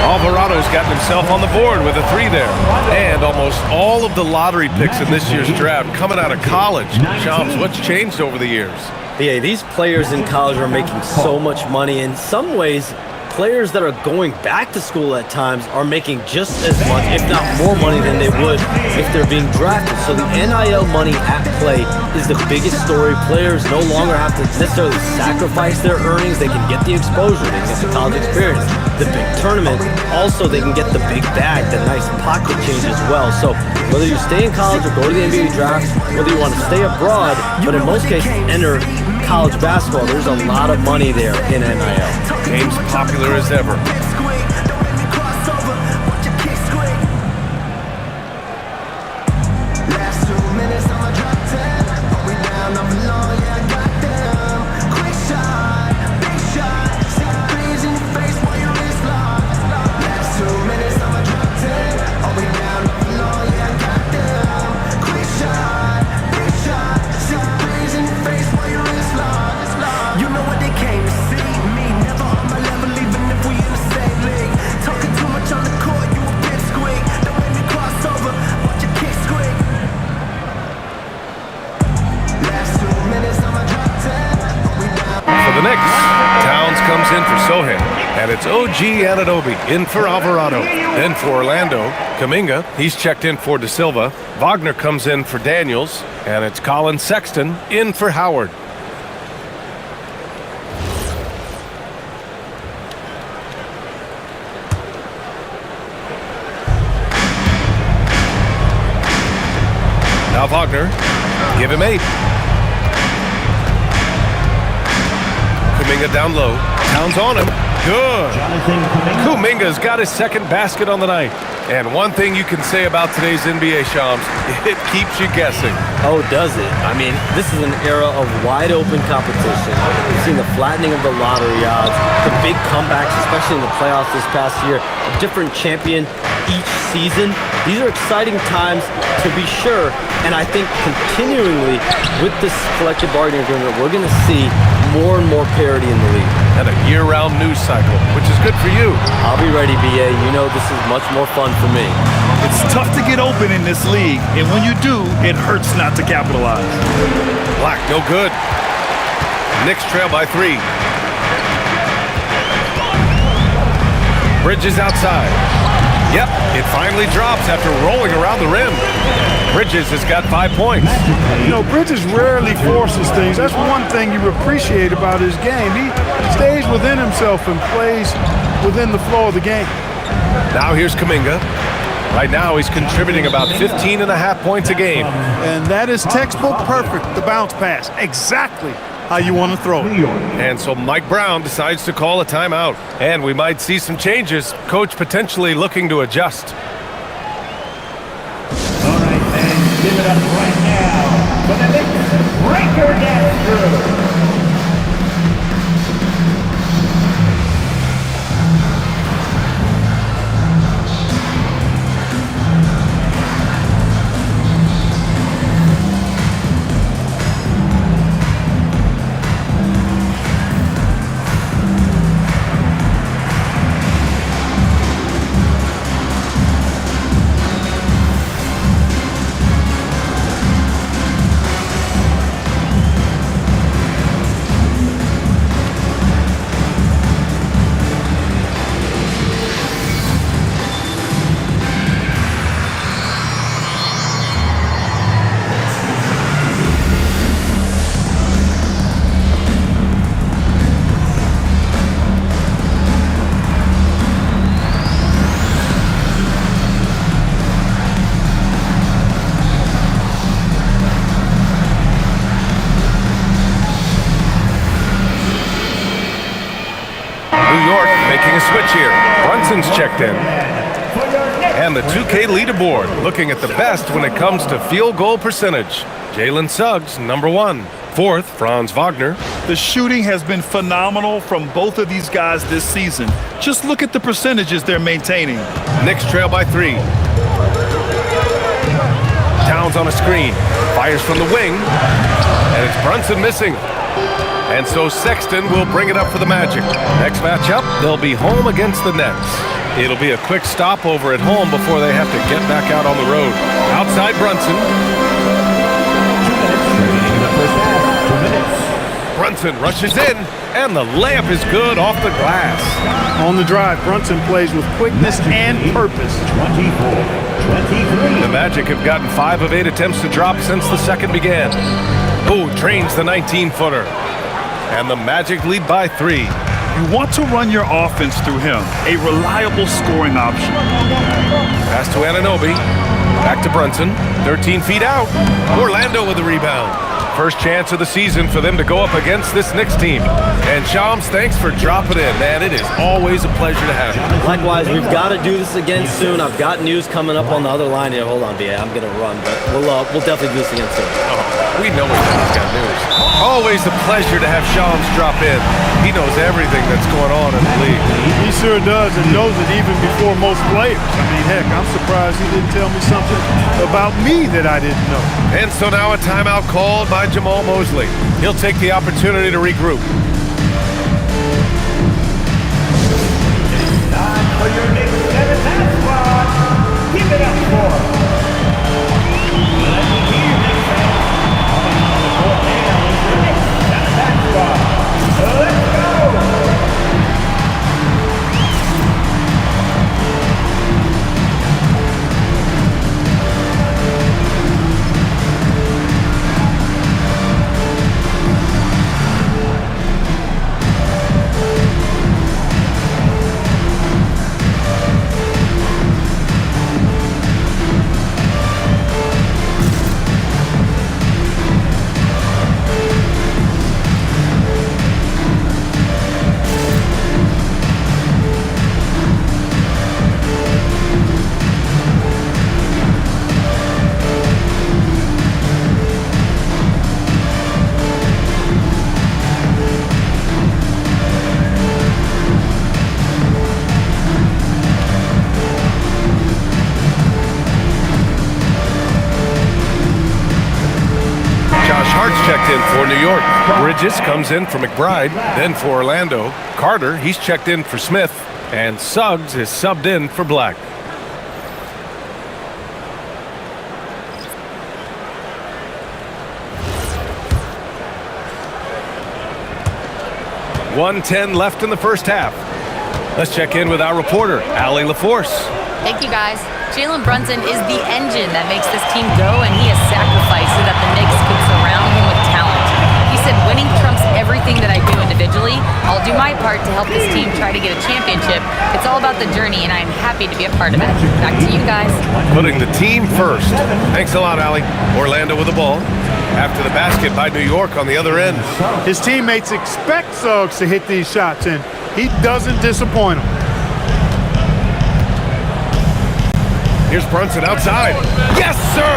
Alvarado's gotten himself on the board with a 3 there. And almost all of the lottery picks in this year's draft coming out of college. Shams, what's changed over the years? Yeah, these players in college are making so much money. In some ways, players that are going back to school at times are making just as much, if not more money than they would if they're being drafted. So the NIL money at play is the biggest story. Players no longer have to necessarily sacrifice their earnings. They can get the exposure. They can get the college experience. The big tournament, also they can get the big bag, the nice pocket change as well. So whether you stay in college or go to the NBA draft, whether you want to stay abroad, but in most cases enter college basketball, there's a lot of money there in NIL. Game's popular as ever. You know what they came to see? Me, never on my level, even if we in the same And it's OG Anunoby in for Alvarado. Then for Orlando, Kuminga, he's checked in for De Silva. Wagner comes in for Daniels. And it's Colin Sexton in for Howard. Now Wagner, give him 8. Kuminga down low. Towns on him. Good. Kuminga's got his second basket on the night. And one thing you can say about today's NBA, Shams, it keeps you guessing. Oh, does it? I mean, this is an era of wide open competition. We've seen the flattening of the lottery odds, the big comebacks, especially in the playoffs this past year, a different champion each season. These are exciting times to be sure, and I think continually with this collective bargaining agreement, we're going to see more and more parity in the league. And a year-round news cycle, which is good for you. I'll be ready, BA. You know this is much more fun for me. It's tough to get open in this league, and when you do, it hurts not to capitalize. Black, no good. Knicks trail by 3. Bridges outside. Yep, it finally drops after rolling around the rim. Bridges has got 5 points. You know, Bridges rarely forces things. That's one thing you appreciate about his game. He stays within himself and plays within the flow of the game. Now here's Kuminga. Right now he's contributing about 15.5 points a game. And that is textbook perfect, the bounce pass. Exactly how you want to throw it. And so Mike Brown decides to call a timeout. And we might see some changes. Coach potentially looking to adjust. All right, fans, give it up right now for the Knicks breaker dance crew. Making a switch here. Brunson's checked in. And the 2K leaderboard looking at the best when it comes to field goal percentage. Jalen Suggs, number 1. 4th, Franz Wagner. The shooting has been phenomenal from both of these guys this season. Just look at the percentages they're maintaining. Knicks trail by 3. Towns on a screen. Fires from the wing. And it's Brunson missing. And so Sexton will bring it up for the Magic. Next matchup, they'll be home against the Nets. It'll be a quick stopover at home before they have to get back out on the road. Outside Brunson. 2 minutes. Brunson rushes in, and the layup is good off the glass. On the drive, Brunson plays with quickness and purpose. 24-23. The Magic have gotten 5 of 8 attempts to drop since the second began. Oh, drains the 19-footer. And the Magic lead by 3. You want to run your offense through him, a reliable scoring option. Pass to Anunoby. Back to Brunson. 13 feet out. Orlando with the rebound. First chance of the season for them to go up against this Knicks team. And Shams, thanks for dropping in, man. It is always a pleasure to have you. Likewise, we've got to do this again soon. I've got news coming up on the other line here. Hold on, BA. I'm going to run, but we'll definitely do this again soon. Oh, we know he's got news. Always a pleasure to have Shams drop in. He knows everything that's going on in the league. He sure does, and knows it even before most players. I mean, heck, I'm surprised he didn't tell me something about me that I didn't know. And so now a timeout called by Jamal Mosley. He'll take the opportunity to regroup. Time for your Knicks 7th squad. Give it up for. Let me hear you, Knicks fans. Coming on the court now is the Knicks 7th squad. Let's go. checked in for New York. Bridges comes in for McBride, then for Orlando. Carter, he's checked in for Smith. And Suggs is subbed in for Black. .110 left in the first half. Let's check in with our reporter, Allie LaForce. Thank you, guys. Jalen Brunson is the engine that makes this team go, and he has sacrificed so that the Knicks could surround him with talent. He said, winning trumps everything that I do individually. I'll do my part to help this team try to get a championship. It's all about the journey, and I'm happy to be a part of it. Back to you guys. Putting the team first. Thanks a lot, Allie. Orlando with the ball. After the basket by New York on the other end. His teammates expect Suggs to hit these shots, and he doesn't disappoint them. Here's Brunson outside. Yes, sir!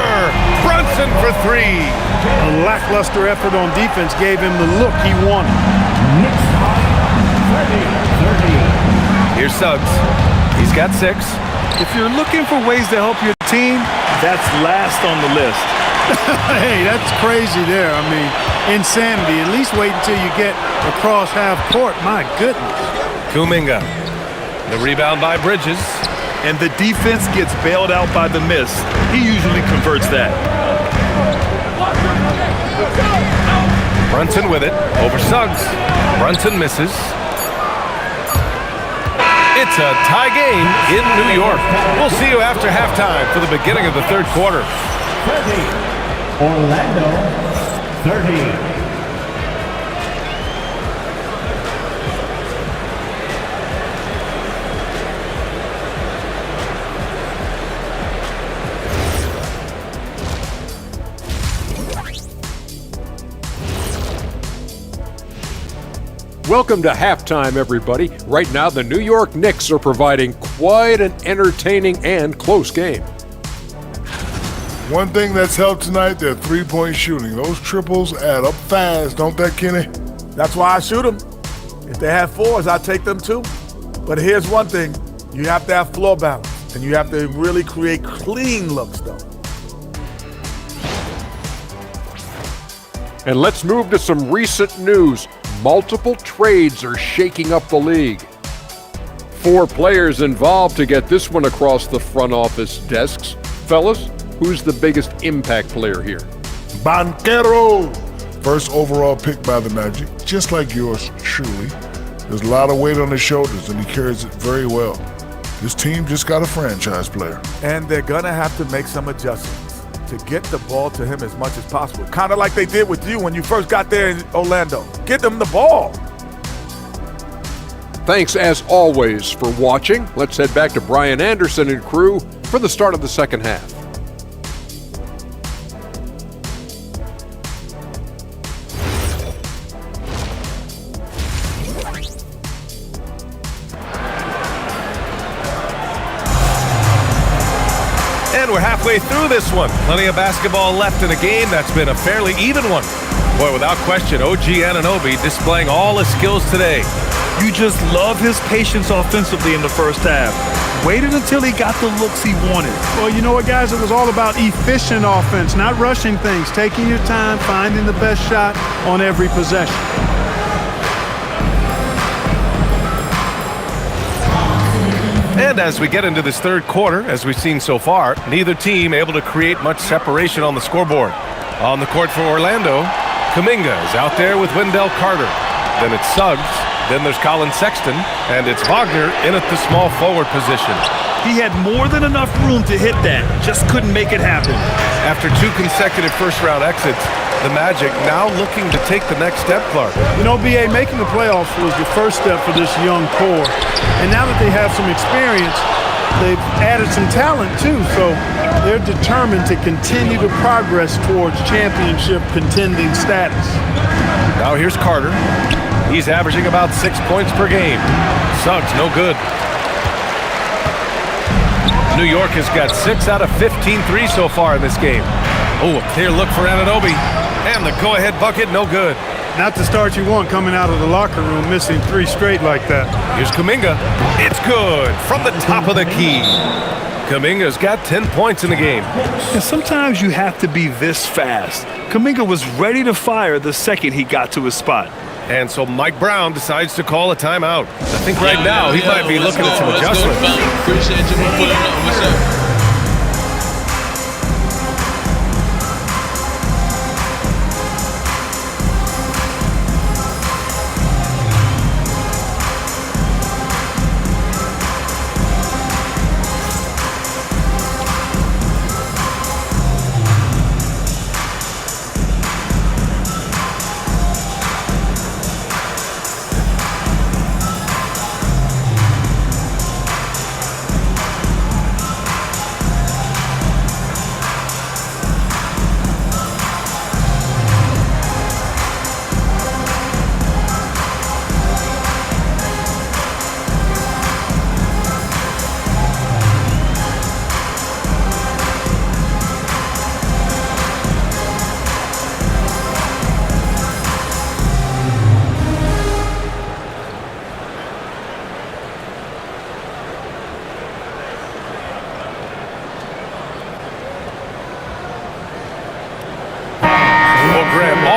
Brunson for three. A lackluster effort on defense gave him the look he wanted. Here's Suggs. He's got 6. If you're looking for ways to help your team, that's last on the list. Hey, that's crazy there. I mean, insanity. At least wait until you get across half court. My goodness. Kuminga. The rebound by Bridges. And the defense gets bailed out by the miss. He usually converts that. Brunson with it. Over Suggs. Brunson misses. It's a tie game in New York. We'll see you after halftime for the beginning of the third quarter. 30. Orlando, 30. Welcome to halftime, everybody. Right now, the New York Knicks are providing quite an entertaining and close game. One thing that's helped tonight, their three-point shooting. Those triples add up fast, don't they, Kenny? That's why I shoot them. If they have 4s, I take them too. But here's one thing. You have to have floor balance, and you have to really create clean looks, though. And let's move to some recent news. Multiple trades are shaking up the league. 4 players involved to get this one across the front office desks. Fellas, who's the biggest impact player here? Banchero! First overall pick by the Magic, just like yours truly. There's a lot of weight on his shoulders, and he carries it very well. This team just got a franchise player. And they're going to have to make some adjustments to get the ball to him as much as possible. Kind of like they did with you when you first got there in Orlando. Get them the ball. Thanks, as always, for watching. Let's head back to Brian Anderson and crew for the start of the second half. And we're halfway through this one. Plenty of basketball left in a game that's been a fairly even one. Boy, without question, OG Anunoby displaying all his skills today. You just love his patience offensively in the first half. Waited until he got the looks he wanted. Well, you know what, guys? It was all about efficient offense, not rushing things, taking your time, finding the best shot on every possession. And as we get into this third quarter, as we've seen so far, neither team able to create much separation on the scoreboard. On the court for Orlando, Kuminga is out there with Wendell Carter. Then it's Suggs. Then there's Colin Sexton. And it's Wagner in at the small forward position. He had more than enough room to hit that, just couldn't make it happen. After 2 consecutive first-round exits, the Magic now looking to take the next step, Clark. You know, B.A., making the playoffs was the first step for this young core. And now that they have some experience, they've added some talent, too. So they're determined to continue to progress towards championship contending status. Now here's Carter. He's averaging about 6 points per game. Suggs, no good. New York has got 6 out of 15 threes so far in this game. Oh, a clear look for Anunoby. And the go-ahead bucket, no good. Not the start you want coming out of the locker room, missing 3 straight like that. Here's Kuminga. It's good from the top of the key. Kuminga's got 10 points in the game. And sometimes you have to be this fast. Kuminga was ready to fire the second he got to his spot. And so Mike Brown decides to call a timeout. I think right now he might be looking at some adjustments. Appreciate you for putting up. What's up?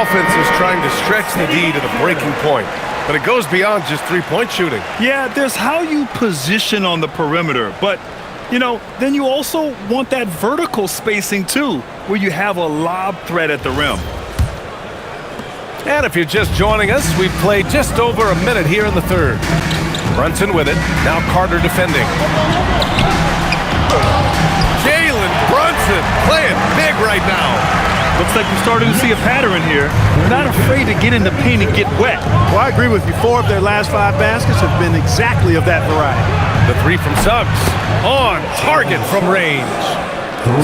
Offense is trying to stretch the D to the breaking point, but it goes beyond just three-point shooting. Yeah, there's how you position on the perimeter, but, you know, then you also want that vertical spacing too, where you have a lob threat at the rim. And if you're just joining us, we've played just over a minute here in the third. Brunson with it, now Carter defending. Jalen Brunson playing big right now. Looks like we're starting to see a pattern here. They're not afraid to get in the paint and get wet. Well, I agree with you. 4 of their last 5 baskets have been exactly of that variety. The three from Suggs. On target from range.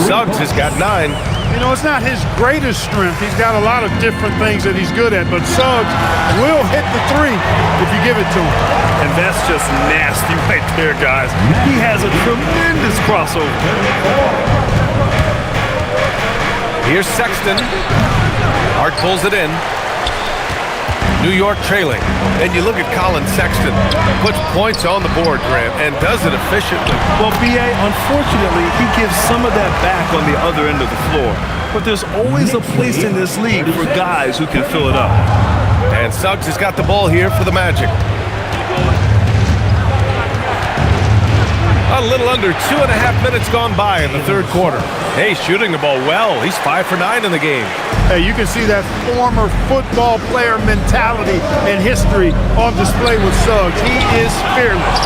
Suggs has got 9. You know, it's not his greatest strength. He's got a lot of different things that he's good at, but Suggs will hit the 3 if you give it to him. And that's just nasty right there, guys. He has a tremendous crossover. Here's Sexton. Hart pulls it in. New York trailing. And you look at Colin Sexton. Puts points on the board, Grant, and does it efficiently. Well, B.A., unfortunately, he gives some of that back on the other end of the floor. But there's always a place in this league for guys who can fill it up. And Suggs has got the ball here for the Magic. A little under 2.5 minutes gone by in the third quarter. Hey, shooting the ball well. He's 5 for 9 in the game. Hey, you can see that former football player mentality and history on display with Suggs. He is fearless.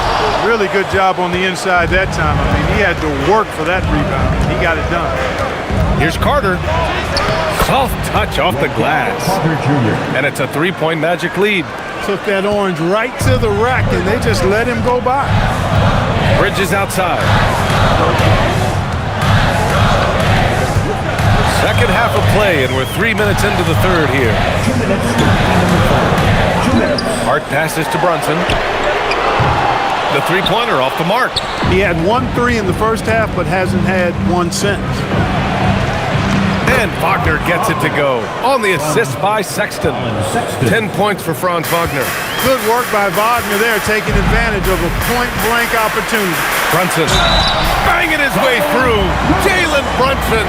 Really good job on the inside that time. I mean, he had to work for that rebound. He got it done. Here's Carter. Soft touch off the glass. And it's a 3-point Magic lead. Took that orange right to the rack, and they just let him go by. Bridges outside. Second half of play, and we're 3 minutes into the third here. Hart passes to Brunson. The three-pointer off the mark. He had 1 3 in the first half, but hasn't had 1 since. And Wagner gets it to go on the assist by Sexton. 10 points for Franz Wagner. Good work by Wagner there, taking advantage of a point-blank opportunity. Brunson banging his way through. Jalen Brunson.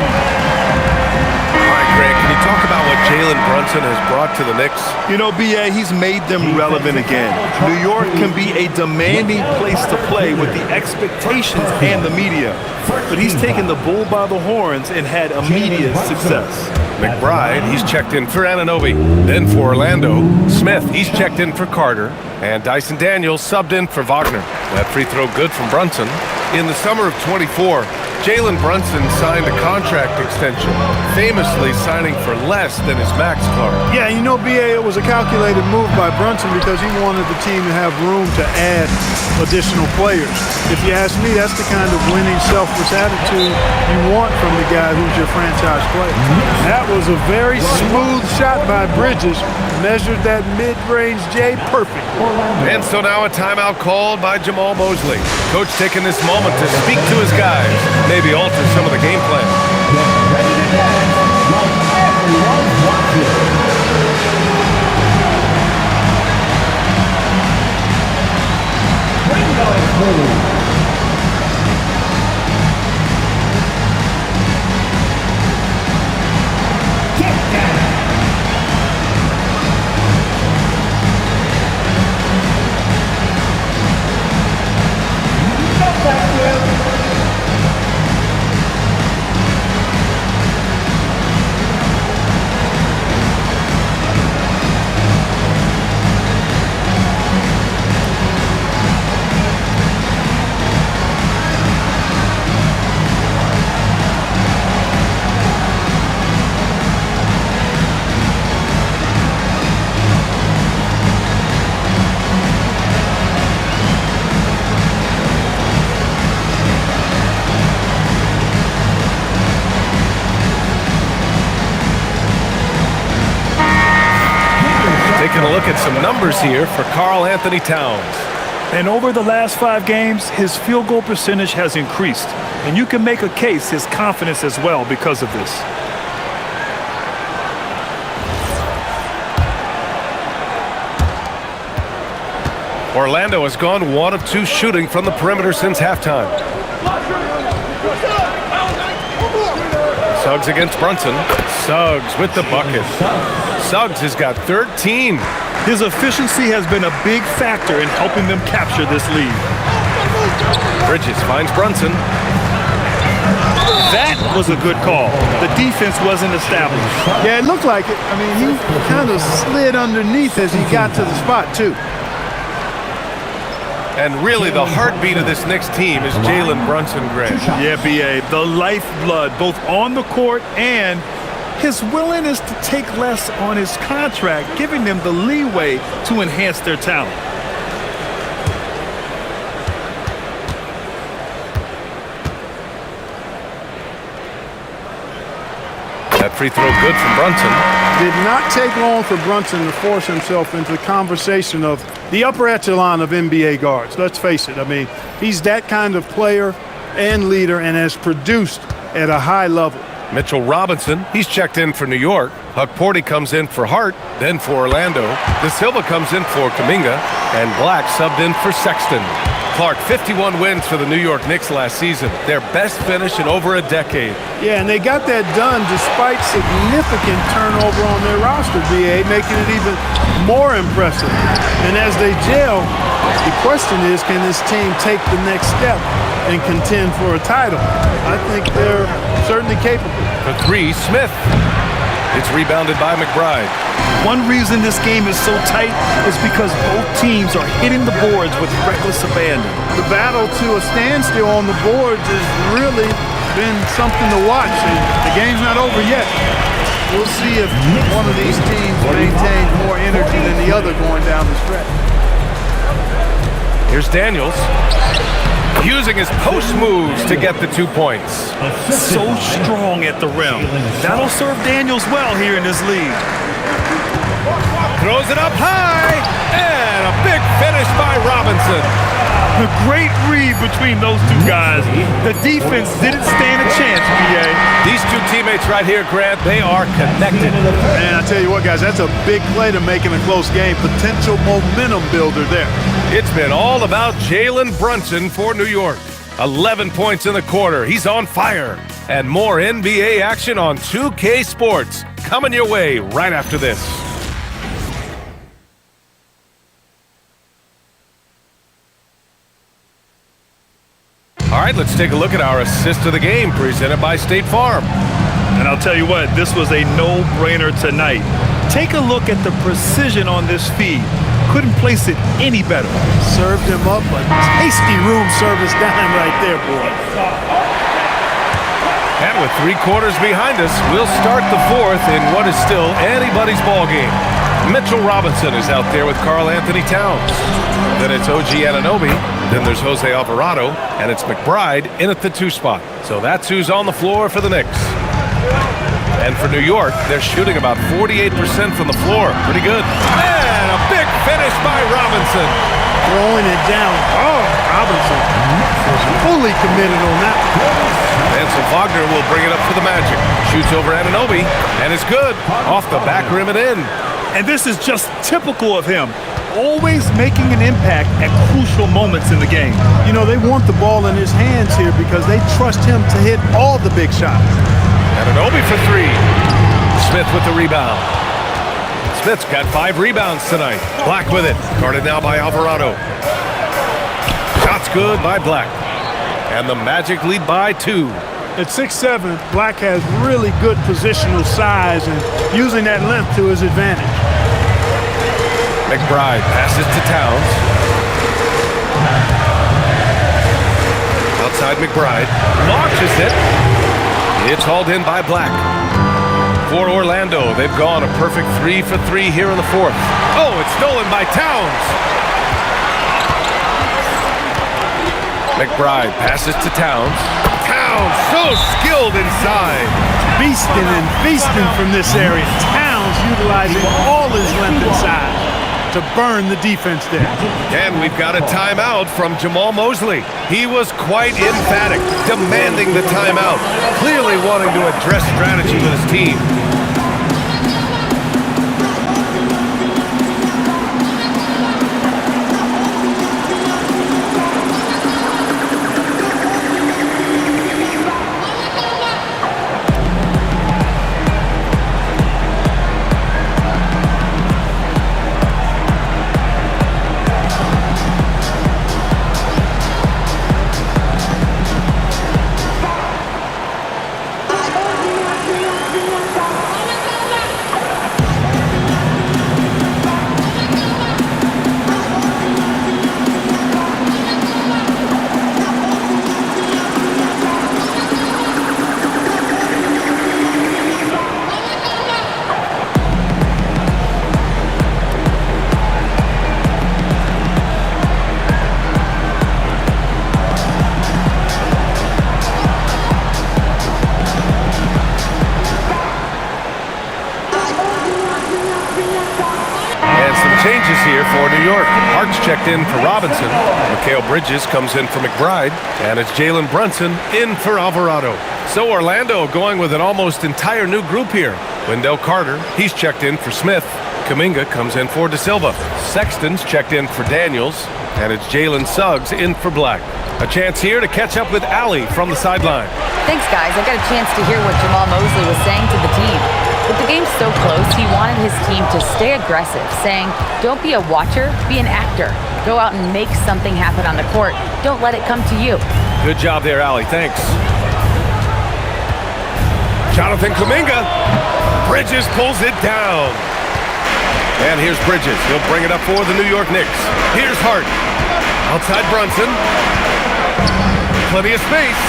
All right, Greg, can you talk about what Jalen Brunson has brought to the Knicks? You know, B.A., he's made them relevant again. New York can be a demanding place to play with the expectations and the media. But he's taken the bull by the horns and had immediate success. McBride, he's checked in for Anunoby. Then for Orlando. Smith, he's checked in for Carter. And Dyson Daniels subbed in for Wagner. That free throw good from Brunson. In the summer of 24, Jalen Brunson signed a contract extension, famously signing for less than his max card. Yeah, you know, B.A., it was a calculated move by Brunson because he wanted the team to have room to add additional players. If you ask me, that's the kind of winning, selfless attitude you want from the guy who's your franchise player. That was a very smooth shot by Bridges. Measured that mid-range J perfect. And so now a timeout called by Jamal Mosley. Coach taking this moment to speak to his guys, maybe alter some of the game plan. taking a look at some numbers here for Karl Anthony Towns. And over the last 5 games, his field goal percentage has increased. And you can make a case his confidence as well because of this. Orlando has gone 1 of 2 shooting from the perimeter since halftime. Suggs against Brunson. Suggs with the bucket. Suggs has got 13. His efficiency has been a big factor in helping them capture this lead. Bridges finds Brunson. That was a good call. The defense wasn't established. Yeah, it looked like it. I mean, he kind of slid underneath as he got to the spot, too. And really, the heartbeat of this Knicks team is Jalen Brunson, Grant. Yeah, B.A., the lifeblood, both on the court and his willingness to take less on his contract, giving them the leeway to enhance their talent. That free throw good from Brunson. Did not take long for Brunson to force himself into the conversation of the upper echelon of NBA guards. Let's face it. I mean, he's that kind of player and leader and has produced at a high level. Mitchell Robinson, he's checked in for New York. Hukporti comes in for Hart, then for Orlando. De Silva comes in for Kuminga, and Black subbed in for Sexton. Clark, 51 wins for the New York Knicks last season. Their best finish in over a decade. Yeah, and they got that done despite significant turnover on their roster, BA, making it even more impressive. And as they gel, the question is, can this team take the next step and contend for a title? I think they're certainly capable. For 3, Smith. It's rebounded by McBride. One reason this game is so tight is because both teams are hitting the boards with reckless abandon. The battle to a standstill on the boards has really been something to watch, and the game's not over yet. We'll see if one of these teams maintains more energy than the other going down the stretch. Here's Daniels, using his post moves to get the 2 points. So strong at the rim. That'll serve Daniels well here in this league. Throws it up high, and a big finish by Robinson. A great read between those 2 guys. The defense didn't stand a chance, B.A. These 2 teammates right here, Grant, they are connected. And I tell you what, guys, that's a big play to make in a close game. Potential momentum builder there. It's been all about Jalen Brunson for New York. 11 points in the quarter. He's on fire. And more NBA action on 2K Sports coming your way right after this. All right, let's take a look at our assist of the game presented by State Farm. And I'll tell you what, this was a no-brainer tonight. Take a look at the precision on this feed. Couldn't place it any better. Served him up a tasty room service dime right there, boy. And with 3 quarters behind us, we'll start the 4th in what is still anybody's ball game. Mitchell Robinson is out there with Karl Anthony Towns. Then it's OG Anunoby. Then there's Jose Alvarado. And it's McBride in at the 2 spot. So that's who's on the floor for the Knicks. And for New York, they're shooting about 48% from the floor. Pretty good. And a big finish by Robinson. Throwing it down. Oh, Robinson was fully committed on that. Ansel Wagner will bring it up for the Magic. Shoots over Anunoby, and it's good. Off the back rim and in. And this is just typical of him. Always making an impact at crucial moments in the game. You know, they want the ball in his hands here because they trust him to hit all the big shots. Anunoby for 3. Smith with the rebound. Smith's got 5 rebounds tonight. Black with it. Guarded now by Alvarado. Shots good by Black. And the Magic lead by 2. At 6'7", Black has really good positional size and using that length to his advantage. McBride passes to Towns. Outside McBride. Launches it. It's hauled in by Black. For Orlando, they've gone a perfect 3 for 3 here in the 4th. Oh, it's stolen by Towns. McBride passes to Towns. Towns so skilled inside. Beasting and feasting from this area. Towns utilizing all his length and size. to burn the defense there. And we've got a timeout from Jamal Mosley. He was quite emphatic, demanding the timeout, clearly wanting to address strategy with his team. Changes here for New York. Hart's checked in for Robinson. Mikal Bridges comes in for McBride. And it's Jalen Brunson in for Alvarado. So Orlando going with an almost entire new group here. Wendell Carter, he's checked in for Smith. Kuminga comes in for De Silva. Sexton's checked in for Daniels. And it's Jalen Suggs in for Black. A chance here to catch up with Allie from the sideline. Thanks, guys. I got a chance to hear what Jamal Mosley was saying to the team. With the game so close, he wanted his team to stay aggressive, saying, don't be a watcher, be an actor. Go out and make something happen on the court. Don't let it come to you. Good job there, Allie. Thanks. Jonathan Kuminga. Bridges pulls it down. And here's Bridges. He'll bring it up for the New York Knicks. Here's Hart. Outside Brunson. Plenty of space.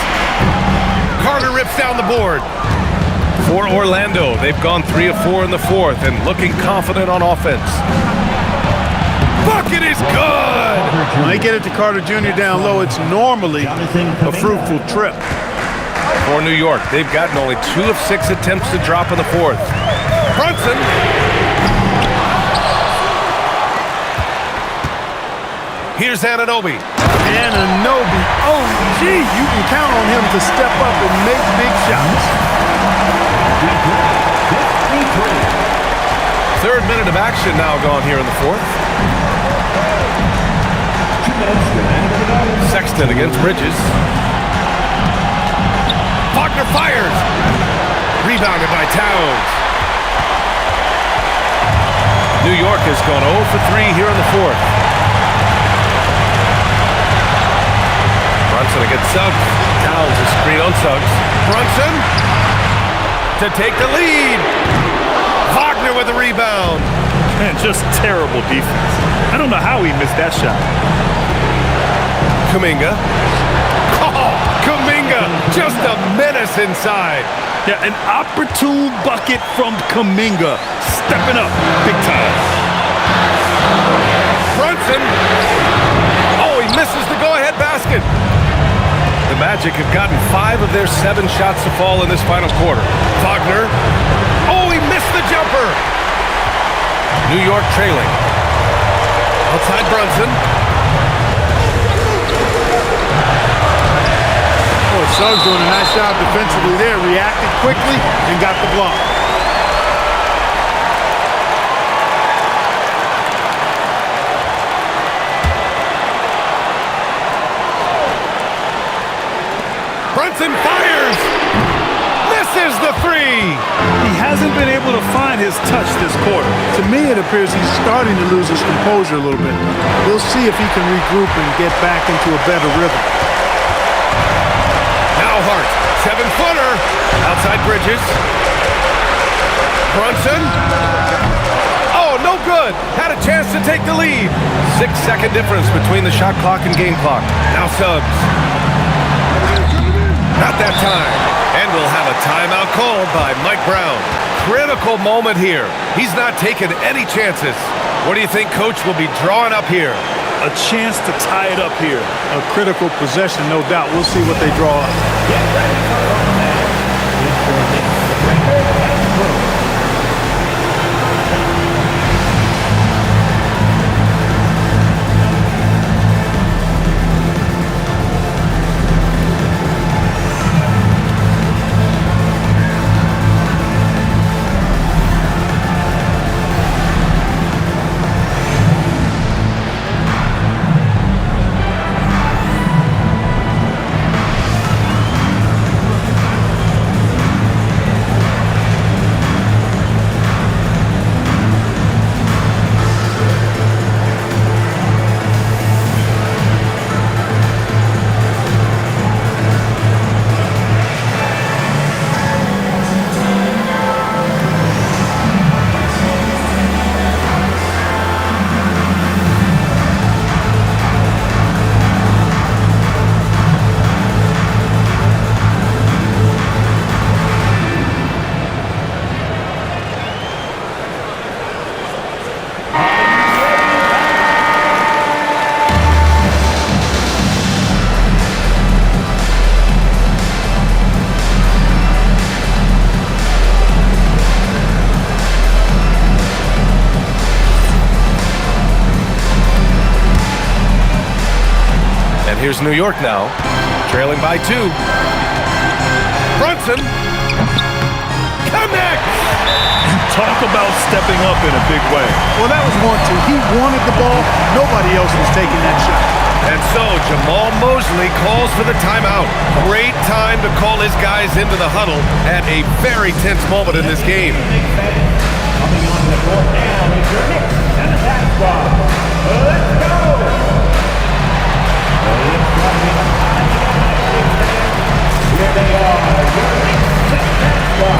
Carter rips down the board. For Orlando, they've gone 3 of 4 in the fourth and looking confident on offense. Bucket is good! When they get it to Carter Jr. down low, it's normally a fruitful trip. For New York, they've gotten only 2 of 6 attempts to drop in the fourth. Brunson! Here's Anunoby. Anunoby, oh gee, you can count on him to step up and make big shots. Third minute of action now gone here in the fourth. Sexton against Bridges. Wagner fires. Rebounded by Towns. New York has gone 0 for 3 here in the fourth. Brunson against Suggs. Towns is screen on Suggs. Brunson to take the lead. Wagner with the rebound. Man, just terrible defense. I don't know how he missed that shot. Kuminga. Oh, Kuminga, just a menace inside. Yeah, an opportune bucket from Kuminga. Stepping up big time. Brunson. Oh, he misses the go-ahead basket. The Magic have gotten 5 of their 7 shots to fall in this final quarter. Wagner. Oh, he missed the jumper. New York trailing. Outside Brunson. Oh, Suggs doing a nice job defensively there. Reacted quickly and got the block. Brunson fires! Misses the 3! He hasn't been able to find his touch this quarter. To me, it appears he's starting to lose his composure a little bit. We'll see if he can regroup and get back into a better rhythm. Now Hart, 7-footer, outside Bridges. Brunson. Oh, no good. Had a chance to take the lead. 6-second difference between the shot clock and game clock. Now Suggs. Not that time. And we'll have a timeout called by Mike Brown. Critical moment here. He's not taking any chances. What do you think Coach will be drawing up here? A chance to tie it up here. A critical possession, no doubt. We'll see what they draw up. Here's New York now, trailing by 2. Brunson connects! Talk about stepping up in a big way. Well, that was 1-2. He wanted the ball. Nobody else was taking that shot. And so Jamal Mosley calls for the timeout. Great time to call his guys into the huddle at a very tense moment in this game. Coming on the court now is your Knicks and attack squad. Let's go! Here they are, your Knicks and attack squad.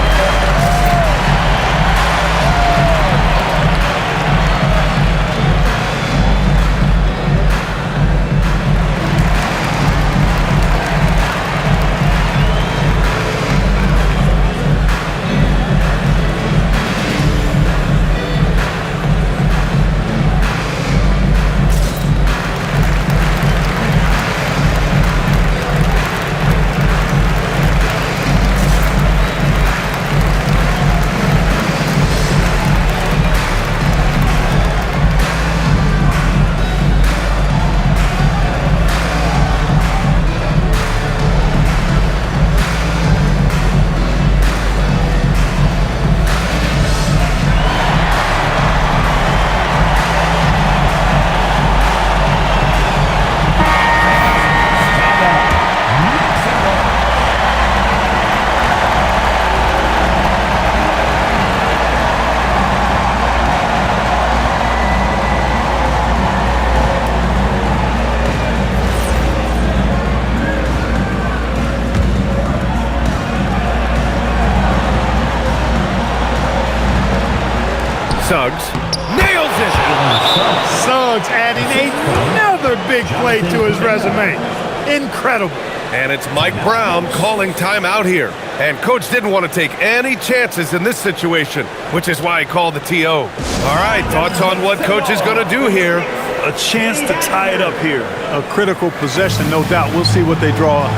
Suggs nails it! Suggs adding another big play to his resume. Incredible. And it's Mike Brown calling timeout here. And Coach didn't want to take any chances in this situation, which is why he called the TO. All right, thoughts on what Coach is going to do here? A chance to tie it up here. A critical possession, no doubt. We'll see what they draw up.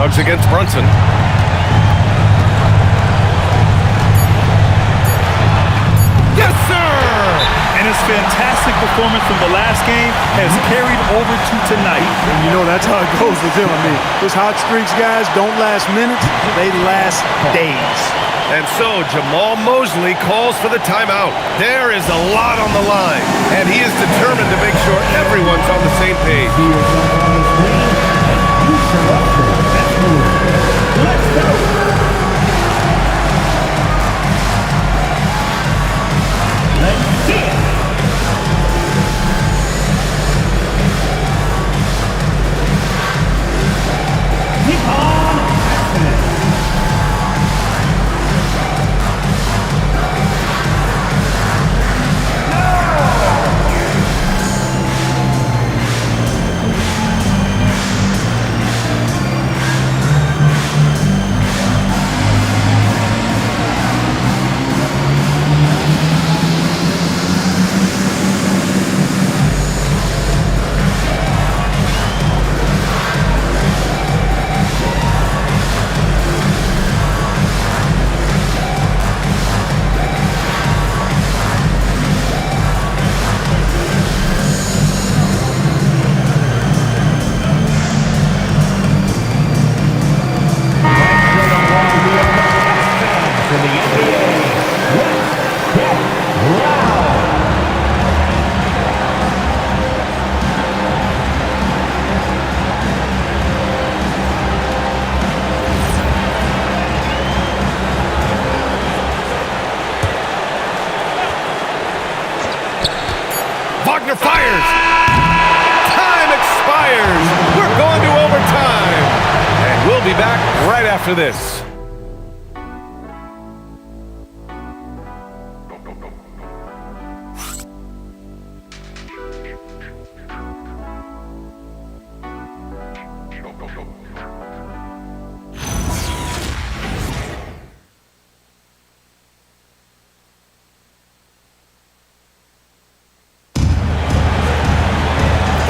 Suggs against Brunson. Yes, sir! And his fantastic performance from the last game has carried over to tonight. And you know that's how it goes with him. I mean, those hot streaks, guys, don't last minutes. They last days. And so Jamal Mosley calls for the timeout. There is a lot on the line, and he is determined to make sure everyone's on the same page. Let's go! Let's see it! Keep on happening! Wagner fires. Time expires. We're going to overtime. And we'll be back right after this.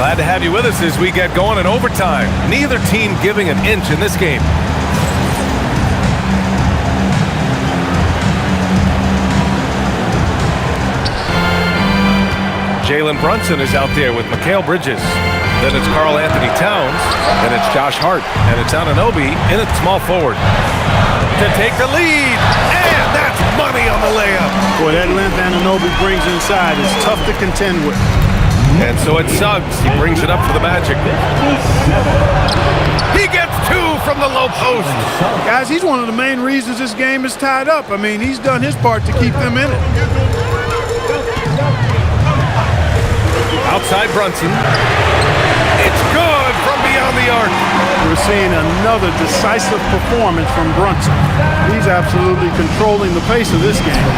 Glad to have you with us as we get going in overtime. Neither team giving an inch in this game. Jalen Brunson is out there with Mikal Bridges. Then it's Karl Anthony Towns. Then it's Josh Hart. And it's Anunoby in at small forward to take the lead. And that's money on the layup. Boy, that length Anunoby brings inside is tough to contend with. And so it's Suggs. He brings it up for the Magic. He gets two from the low post. Guys, he's one of the main reasons this game is tied up. I mean, he's done his part to keep them in it. Outside Brunson. It's good from beyond the arc. We're seeing another decisive performance from Brunson. He's absolutely controlling the pace of this game.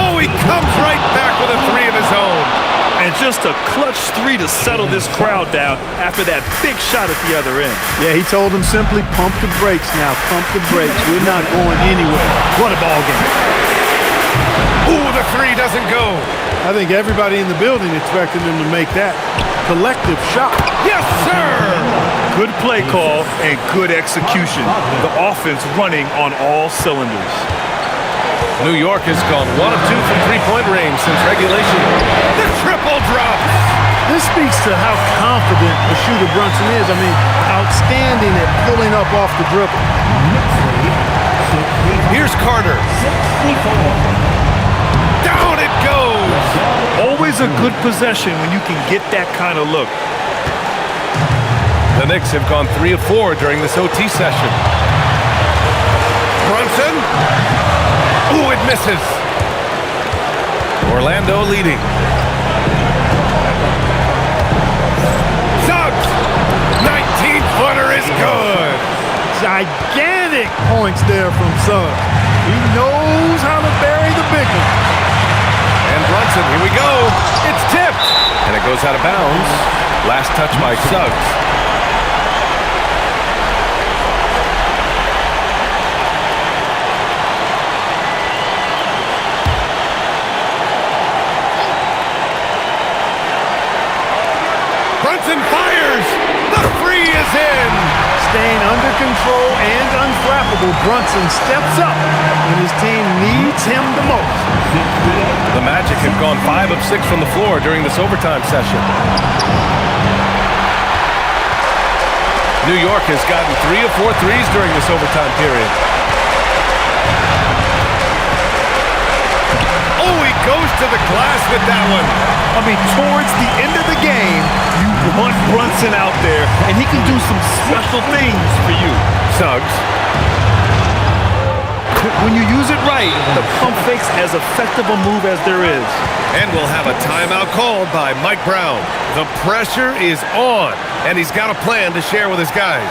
Oh, he comes right back with a three of his own. And just a clutch three to settle this crowd down after that big shot at the other end. Yeah, he told them simply, pump the brakes now, pump the brakes. We're not going anywhere. What a ball game. Ooh, the three doesn't go. I think everybody in the building expected him to make that collective shot. Yes, sir! Good play call and good execution. The offense running on all cylinders. New York has gone 1 of 2 from three-point range since regulation. The triple drops. This speaks to how confident the shooter Brunson is. I mean, outstanding at pulling up off the dribble. Here's Carter. Down it goes. Always a good possession when you can get that kind of look. The Knicks have gone 3 of 4 during this OT session. Brunson. Ooh, it misses. Orlando leading. Suggs. 19-footer is good. Gigantic points there from Suggs. He knows how to bury the big one. And Brunson, here we go. It's tipped. And it goes out of bounds. Last touch by Suggs. Brunson fires. The three is in. Staying under control and unflappable, Brunson steps up when his team needs him the most. The Magic have gone 5 of 6 from the floor during this overtime session. New York has gotten 3 of 4 threes during this overtime period. Oh, he goes to the glass with that one. I mean, towards the end of the game, you want Brunson out there, and he can do some special things for you. Suggs. When you use it right, the pump fake's as effective a move as there is. And we'll have a timeout called by Mike Brown. The pressure is on, and he's got a plan to share with his guys.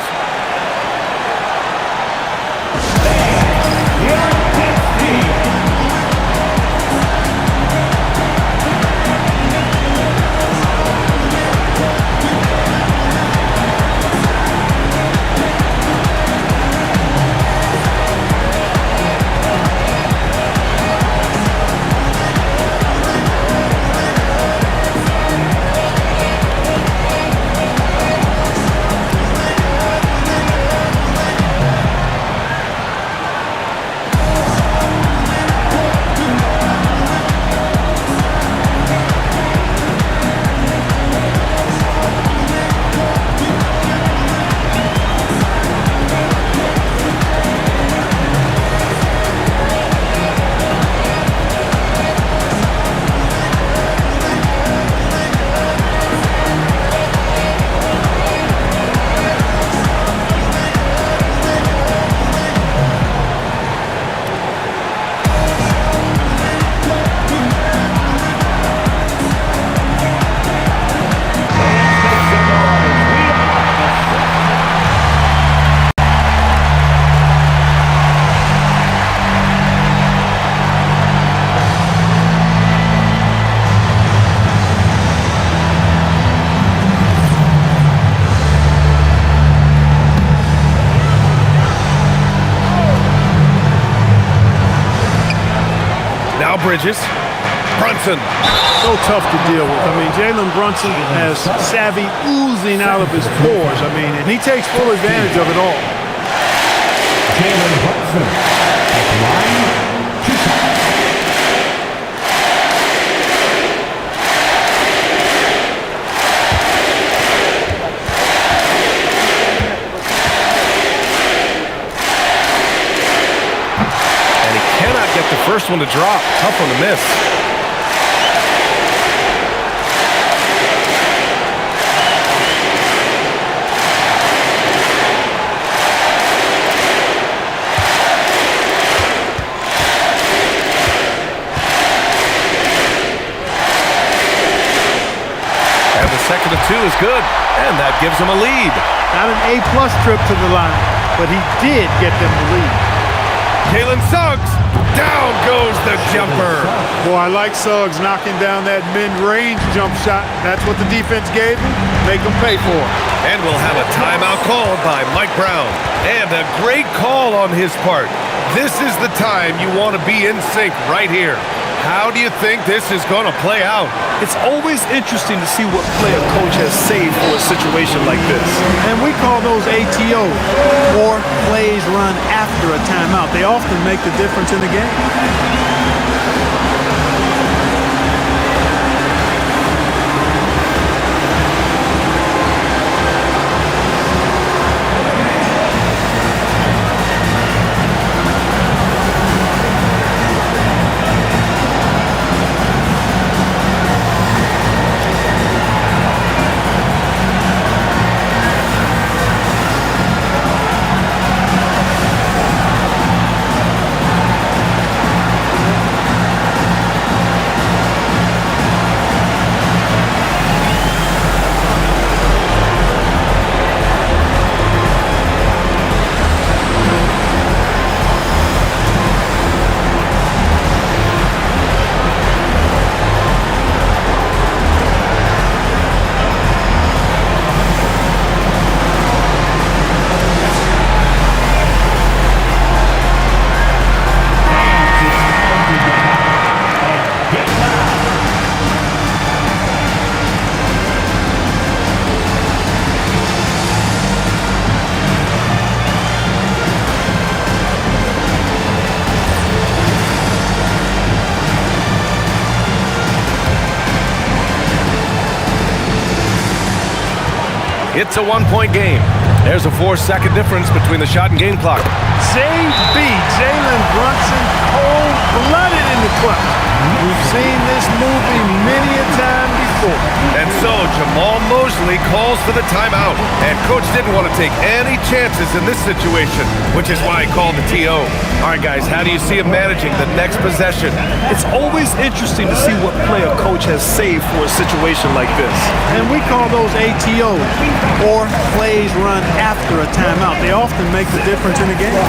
Now Bridges. Brunson. So tough to deal with. I mean, Jalen Brunson has savvy oozing out of his pores. I mean, and he takes full advantage of it all. Jalen Brunson at the line, 2 shots. And he cannot get the first one to drop. Tough one to miss. Second of 2 is good, and that gives him a lead. Not an A-plus trip to the line, but he did get them the lead. Jalen Suggs, down goes the jumper. Boy, I like Suggs knocking down that mid-range jump shot. That's what the defense gave him. Make him pay for it. And we'll have a timeout called by Mike Brown. And a great call on his part. This is the time you want to be in sync right here. How do you think this is going to play out? It's always interesting to see what play a coach has saved for a situation like this. And we call those ATOs, or plays run after a timeout. They often make the difference in the game. It's a one-point game. There's a 4-second difference between the shot and game clock. JB, Jalen Brunson, cold-blooded in the clutch. We've seen this movie many a time before. And so Jamal Mosley calls for the timeout. And Coach didn't want to take any chances in this situation, which is why he called the TO. All right, guys, how do you see him managing the next possession? It's always interesting to see what play a coach has saved for a situation like this. And we call those ATOs, or plays run after a timeout. They often make the difference in the game.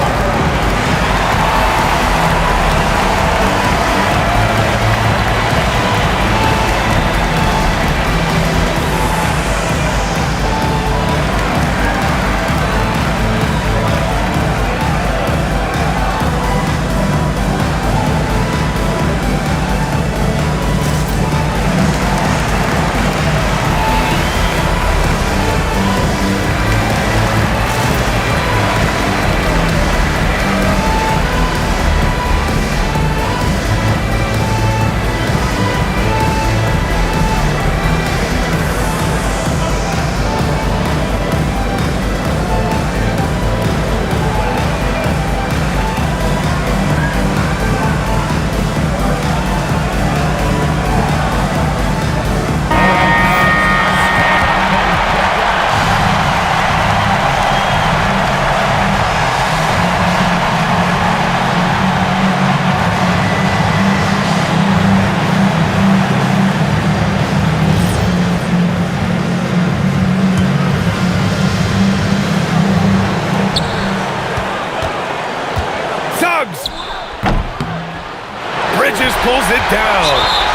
pulls it down.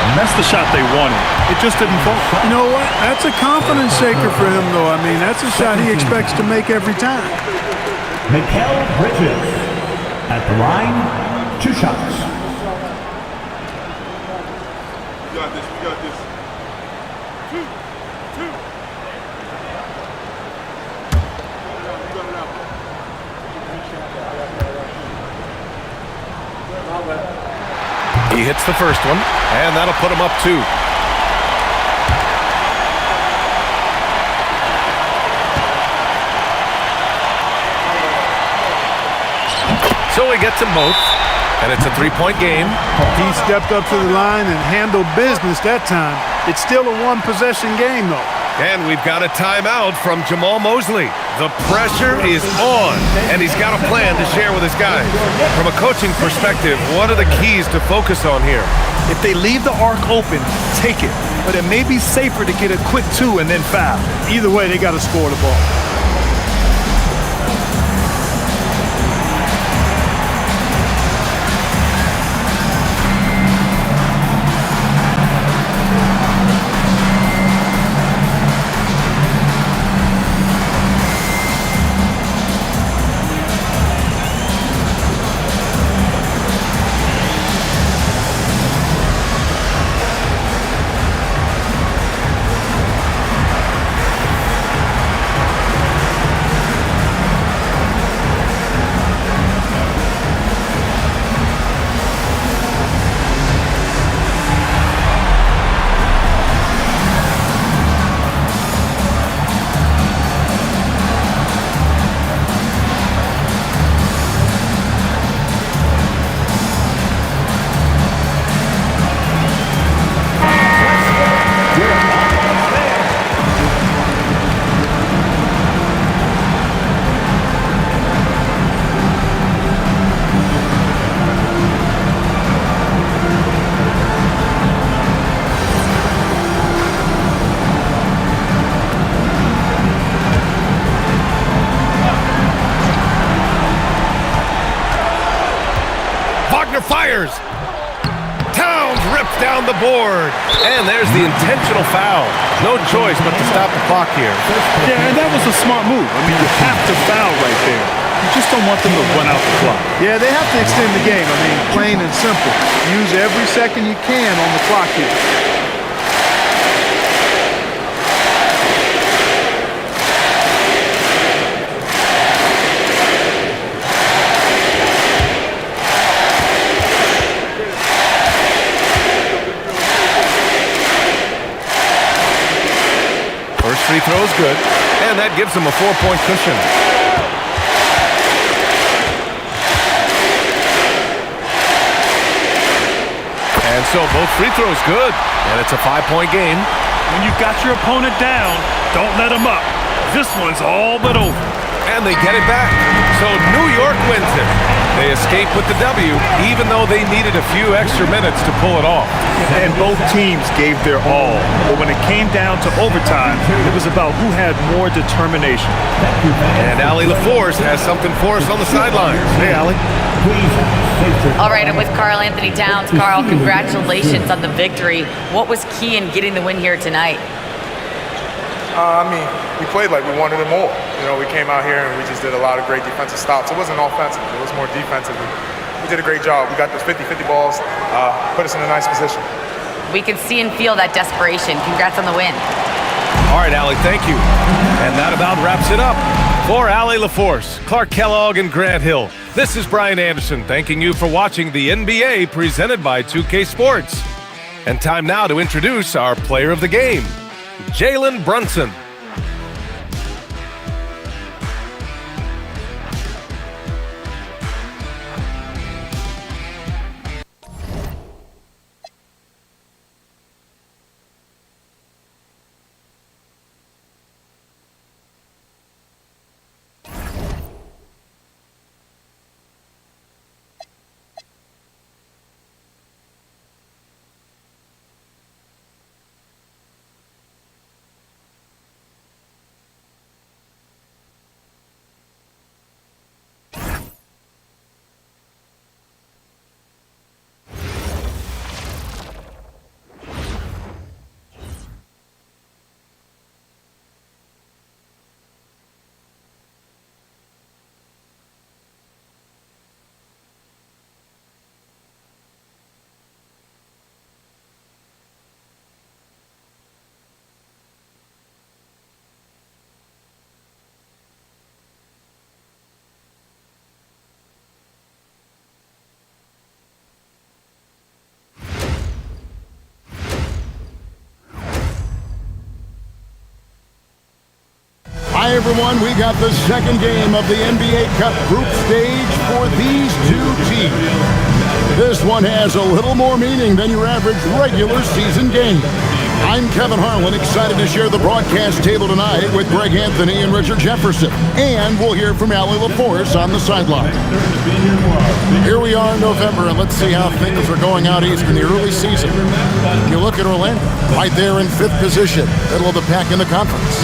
And that's the shot they wanted. It just didn't fall. You know what? That's a confidence shaker for him, though. I mean, that's a shot he expects to make every time. Mikal Bridges at the line, 2 shots. got this. We got this. 2, 2. He hits the first one, and that'll put him up 2. So he gets them both, and it's a 3-point game. He stepped up to the line and handled business that time. It's still a one-possession game, though. And we've got a timeout from Jamal Mosley. The pressure is on, and he's got a plan to share with his guys. From a coaching perspective, what are the keys to focus on here? If they leave the arc open, take it. But it may be safer to get a quick 2 and then foul. Either way, they got to score the ball. Fires. Towns rips down the board. And there's the intentional foul. No choice but to stop the clock here. Yeah, and that was a smart move. I mean, you have to foul right there. You just don't want them to run out the clock. Yeah, they have to extend the game. I mean, plain and simple. Use every second you can on the clock here. Free throw is good, and that gives them a 4-point cushion. And so both free throws good, and it's a 5-point game. When you've got your opponent down, don't let them up. This one's all but over. And they get it back. So New York wins it. They escape with the W, even though they needed a few extra minutes to pull it off. And both teams gave their all. But when it came down to overtime, it was about who had more determination. And Allie LaForce has something for us on the sidelines. Hey, Allie. All right, I'm with Karl Anthony Towns. Karl, congratulations on the victory. What was key in getting the win here tonight? I mean, we played like we wanted it more. You know, we came out here and we just did a lot of great defensive stops. It wasn't offensive. It was more defensive. We did a great job. We got those 50-50 balls, put us in a nice position. We can see and feel that desperation. Congrats on the win. All right, Allie, thank you. And that about wraps it up. For Allie LaForce, Clark Kellogg, and Grant Hill, this is Brian Anderson thanking you for watching the NBA presented by 2K Sports. And time now to introduce our player of the game, Jalen Brunson. Hi, everyone. We got the second game of the NBA Cup group stage for these two teams. This one has a little more meaning than your average regular season game. I'm Kevin Harlan, excited to share the broadcast table tonight with Greg Anthony and Richard Jefferson. And we'll hear from Allie LaForce on the sideline. Here we are in November, and let's see how things are going out east in the early season. You look at Orlando, right there in 5th position, middle of the pack in the conference.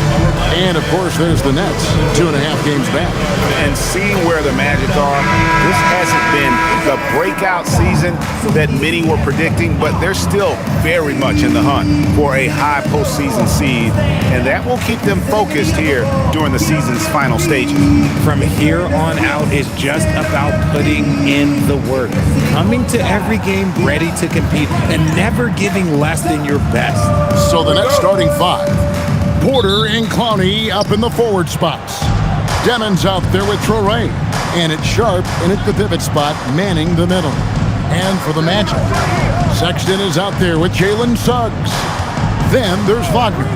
And, of course, there's the Nets, 2.5 games back. And seeing where the Magic are, this hasn't been the breakout season that many were predicting, but they're still very much in the hunt for a high postseason seed, and that will keep them focused here during the season's final stages. From here on out is just about putting in the work, coming to every game ready to compete, and never giving less than your best. So the Nets starting 5. Porter and Clowney up in the forward spots. Demon's out there with Traore, and it's Sharp in at the pivot spot, manning the middle. And for the Magic, Sexton is out there with Jalen Suggs. Then there's Wagner.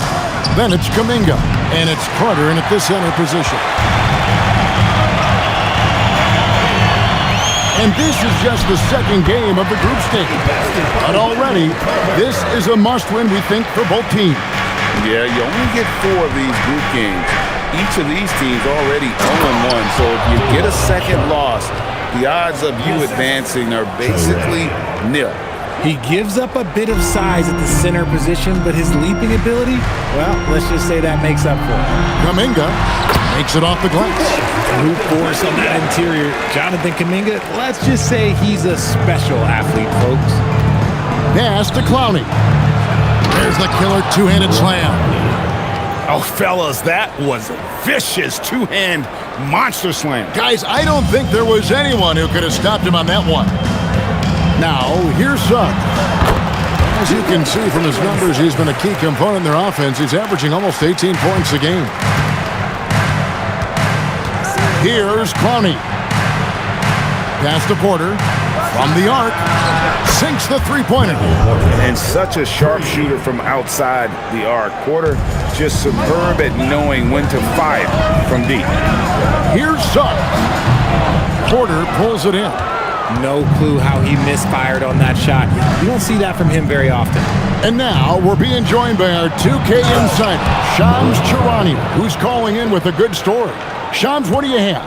Then it's Kuminga. And it's Carter in at the center position. And this is just the second game of the group stage. But already, this is a must-win, we think, for both teams. Yeah, you only get 4 of these group games. Each of these teams already 0-1. So if you get a second loss, the odds of you advancing are basically nil. He gives up a bit of size at the center position, but his leaping ability, well, let's just say that makes up for it. Kuminga makes it off the glass. Brute force on that interior. Jonathan Kuminga, let's just say he's a special athlete, folks. Pass to Clowney. There's the killer two-handed slam. Oh, fellas, that was a vicious two-hand monster slam. Guys, I don't think there was anyone who could have stopped him on that one. Now, here's Suggs. As you can see from his numbers, he's been a key component in their offense. He's averaging almost 18 points a game. Here's Clowney. Pass to Porter. From the arc. Sinks the three-pointer. And such a sharpshooter from outside the arc. Porter just superb at knowing when to fire from deep. Here's Suggs. Porter pulls it in. No clue how he misfired on that shot. You don't see that from him very often. And now we're being joined by our 2K insider, Shams Charania, who's calling in with a good story. Shams, what do you have?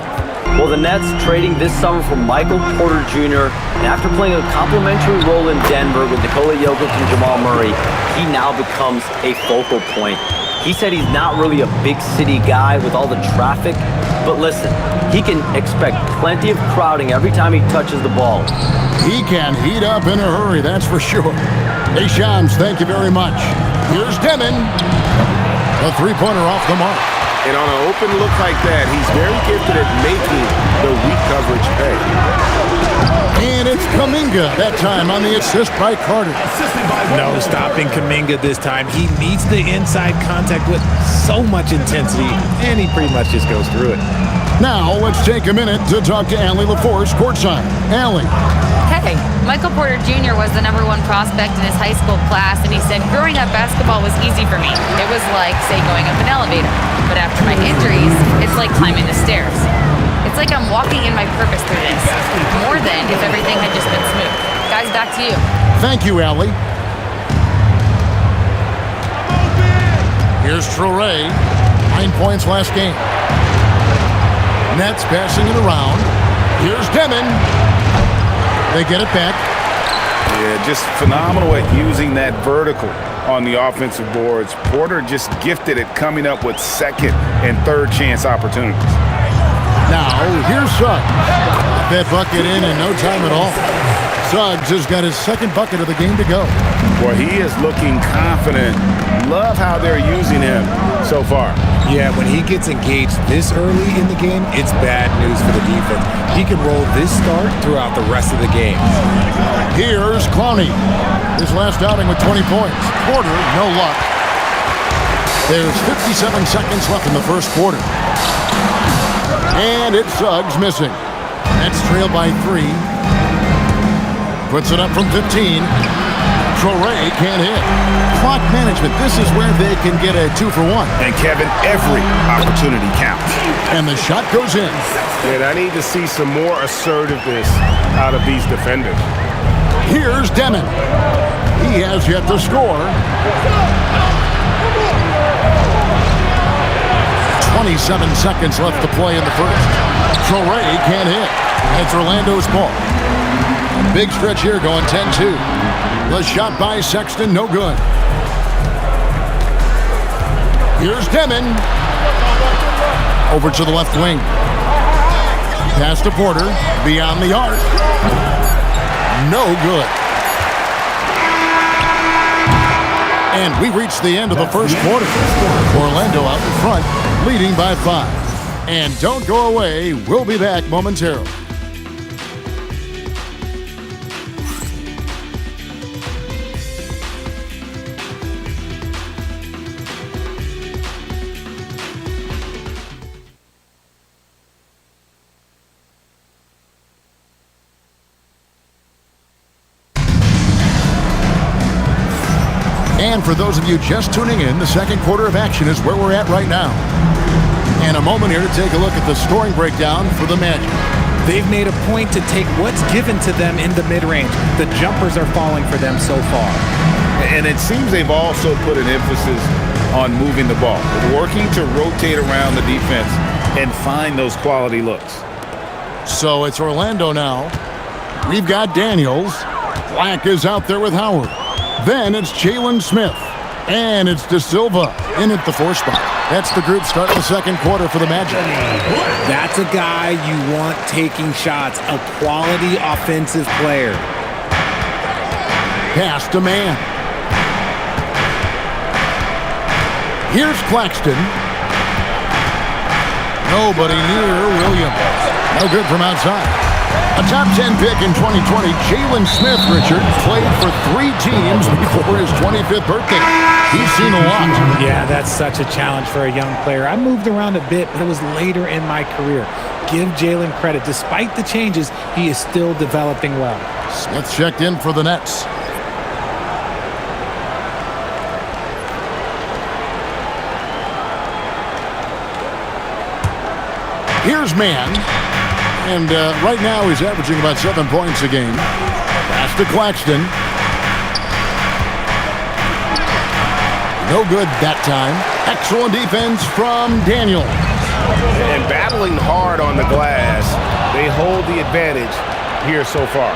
Well, the Nets trading this summer for Michael Porter Jr., and after playing a complimentary role in Denver with Nikola Jokic and Jamal Murray, he now becomes a focal point. He said he's not really a big city guy with all the traffic, but listen, he can expect plenty of crowding every time he touches the ball. He can heat up in a hurry, that's for sure. Hey, Shams, thank you very much. Here's Demon. A three-pointer off the mark. And on an open look like that, he's very gifted at making the weak coverage pay. And it's Kuminga that time on the assist by Carter. No stopping Kuminga this time. He needs the inside contact with so much intensity, and he pretty much just goes through it. Now, let's take a minute to talk to Allie LaForce courtside. Allie. Hey, Michael Porter Jr. was the #1 prospect in his high school class, and he said, growing up, basketball was easy for me. It was like, say, going up an elevator. But after my injuries, it's like climbing the stairs. It's like I'm walking in my purpose through this, more than if everything had just been smooth. Guys, back to you. Thank you, Allie. Here's Traore, 9 points last game. Nets passing it around. Here's Demon. They get it back. Yeah, just phenomenal at using that vertical on the offensive boards. Porter just gifted at coming up with second and third chance opportunities. Now, here's Suggs. That bucket in no time at all. Suggs has got his second bucket of the game to go. Boy, he is looking confident. Love how they're using him so far. Yeah, when he gets engaged this early in the game, it's bad news for the defense. He can roll this start throughout the rest of the game. Here's Clowney. His last outing with 20 points. Porter, no luck. There's 57 seconds left in the first quarter. And it's Suggs missing. That's trailed by 3. Puts it up from 15. Traore can't hit. Clock management, this is where they can get a 2-for-1. And Kevin, every opportunity counts. And the shot goes in. And I need to see some more assertiveness out of these defenders. Here's Demon. He has yet to score. 27 seconds left to play in the first. Traore can't hit. It's Orlando's ball. A big stretch here going 10-2. The shot by Sexton, no good. Here's Demon. Over to the left wing. Pass to Porter. Beyond the arc. No good. And we reached the end of the first quarter. Orlando out in front, leading by 5. And don't go away. We'll be back momentarily. And for those of you just tuning in, the second quarter of action is where we're at right now. And a moment here to take a look at the scoring breakdown for the Magic. They've made a point to take what's given to them in the mid-range. The jumpers are falling for them so far. And it seems they've also put an emphasis on moving the ball, working to rotate around the defense and find those quality looks. So it's Orlando now. We've got Daniels. Black is out there with Howard. Then it's Jalen Smith. And it's De Silva in at the 4 spot. That's the group starting the second quarter for the Magic. That's a guy you want taking shots, a quality offensive player. Pass to man. Here's Claxton. Nobody near Williams. No good from outside. A top 10 pick in 2020, Jalen Smith, Richard, played for 3 teams before his 25th birthday. He's seen a lot. Yeah, that's such a challenge for a young player. I moved around a bit, but it was later in my career. Give Jalen credit. Despite the changes, he is still developing well. Smith checked in for the Nets. Here's Man. And right now he's averaging about 7 points a game. Pass to Claxton. No good that time. Excellent defense from Daniel. And battling hard on the glass, they hold the advantage here so far.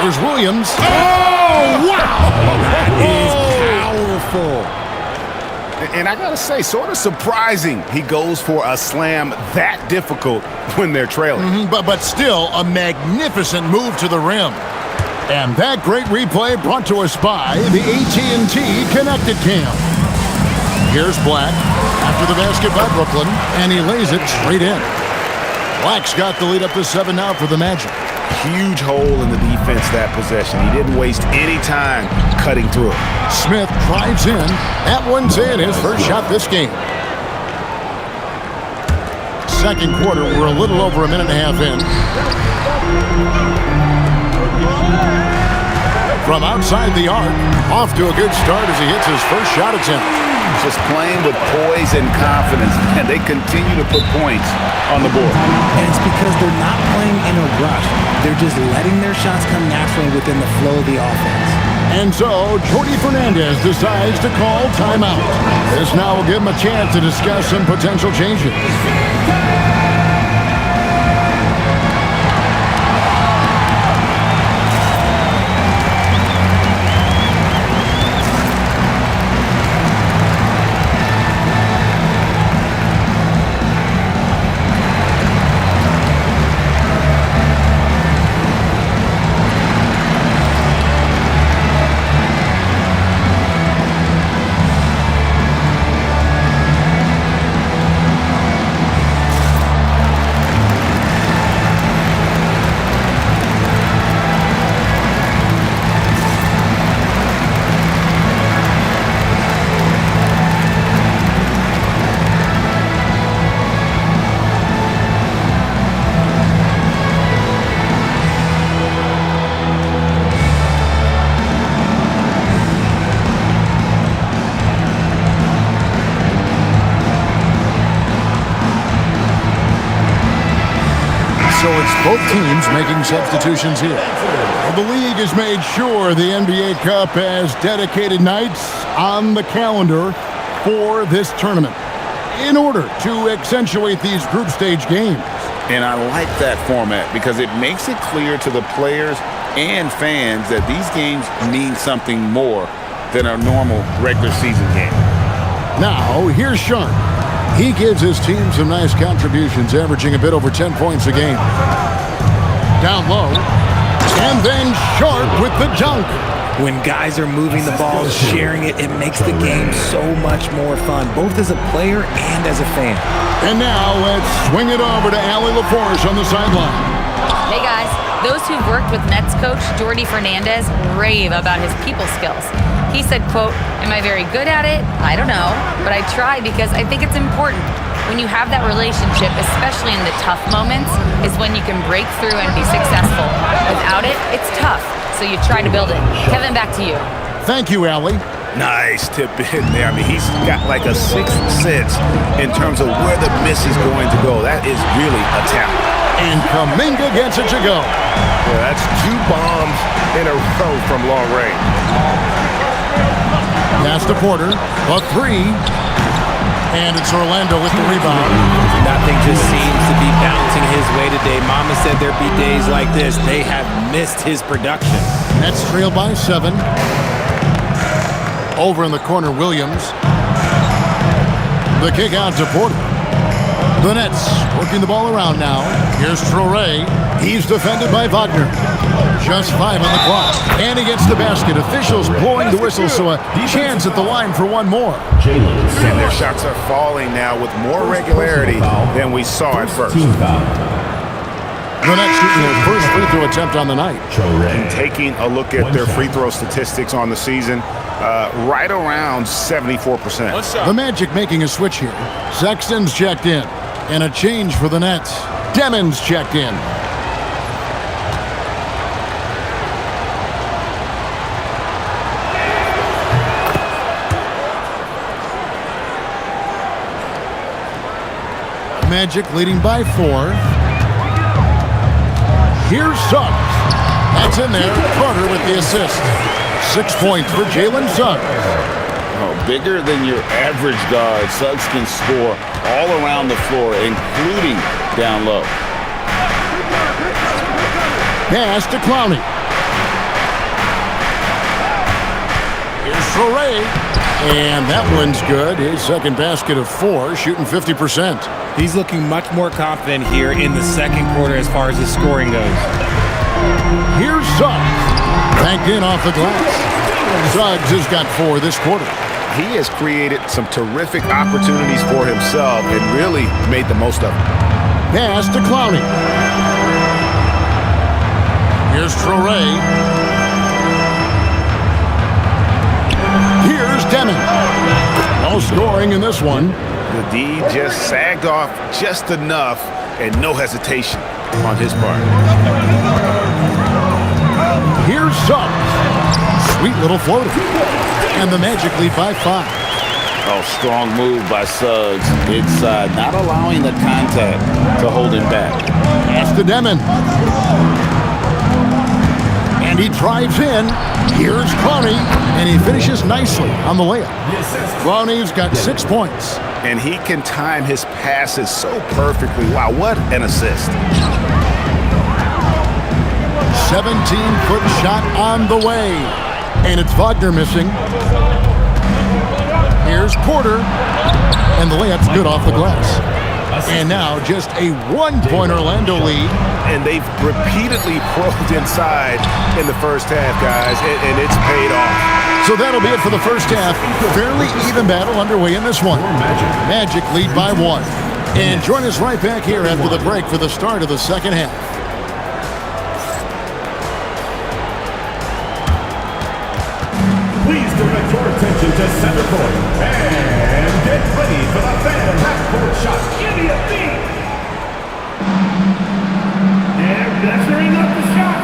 Here's Williams. Oh, wow! That is powerful. And I gotta say, sort of surprising he goes for a slam that difficult when they're trailing. But still a magnificent move to the rim. And that great replay brought to us by the AT&T Connected Cam. Here's Black after the basket by Brooklyn, and he lays it straight in. Black's got the lead up to 7 now for the Magic. Huge hole in the defense that possession. He didn't waste any time cutting through it. Smith drives in. That one's in, his first shot this game. Second quarter, we're a little over a minute and a half in. From outside the arc, off to a good start as he hits his first shot attempt. Just playing with poise and confidence, and they continue to put points on the board. And it's because they're not playing in a rush. They're just letting their shots come naturally within the flow of the offense. And so, Jordi Fernandez decides to call timeout. This now will give him a chance to discuss some potential changes. Both teams making substitutions here. Well, the league has made sure the NBA Cup has dedicated nights on the calendar for this tournament in order to accentuate these group stage games. And I like that format because it makes it clear to the players and fans that these games mean something more than a normal regular season game. Now, here's Sharp. He gives his team some nice contributions, averaging a bit over 10 points a game. Down low, and then Sharp with the dunk. When guys are moving the ball, sharing it, it makes the game so much more fun, both as a player and as a fan. And now let's swing it over to Allie LaForge on the sideline. Hey guys, those who've worked with Nets coach Jordi Fernandez rave about his people skills. He said, quote, "Am I very good at it? I don't know, but I try because I think it's important. When you have that relationship, especially in the tough moments, is when you can break through and be successful. Without it, it's tough, so you try to build it." Kevin, back to you. Thank you, Allie. Nice tip in there. I mean, he's got like a sixth sense in terms of where the miss is going to go. That is really a talent. And Kuminga gets it to go. Yeah, that's 2 bombs in a row from long range. Pass to Porter, a 3. And it's Orlando with the rebound. Nothing just seems to be bouncing his way today. Mama said there'd be days like this. They have missed his production. Nets trail by 7. Over in the corner, Williams. The kick out to Porter. The Nets working the ball around now. Here's Traoré. He's defended by Wagner. Just 5 on the clock. And he gets the basket. Officials blowing the whistle, so a chance at the line for one more. And their shots are falling now with more regularity than we saw at first. The Nets shooting their first free throw attempt on the night. And taking a look at their free throw statistics on the season, right around 74%. The Magic making a switch here. Sexton's checked in. And a change for the Nets. Demons checked in. Magic leading by 4. Here's Suggs. That's in there. Carter with the assist. 6 points for Jalen Suggs. Oh, bigger than your average guard, Suggs can score all around the floor, including down low. Pass to Clowney. Here's Traoré. And that one's good. His second basket of 4, shooting 50%. He's looking much more confident here in the second quarter as far as his scoring goes. Here's Suggs. Banked in off the glass. Suggs has got 4 this quarter. He has created some terrific opportunities for himself and really made the most of them. Pass to Clowney. Here's Traoré. Here's Demon. No scoring in this one. The D just sagged off just enough and no hesitation on his part. Here's Suggs. Sweet little floater. And the Magic lead by 5. Oh, strong move by Suggs inside, not allowing the contact to hold him back. Pass to Demon. And he drives in. Here's Clowney. And he finishes nicely on the layup. Clowney's got 6 points. And he can time his passes so perfectly. Wow, what an assist. 17-foot shot on the way. And it's Wagner missing. Here's Porter. And the layup's good off the glass. And now just a 1-point Orlando lead. And they've repeatedly probed inside in the first half, guys, and it's paid off. So that'll be it for the first half. Fairly even battle underway in this one. Magic lead by 1. And join us right back here after the break for the start of the second half. Please direct your attention to center court and get ready for the Phantom half-court shot. Give me a beat. And measuring up the shot.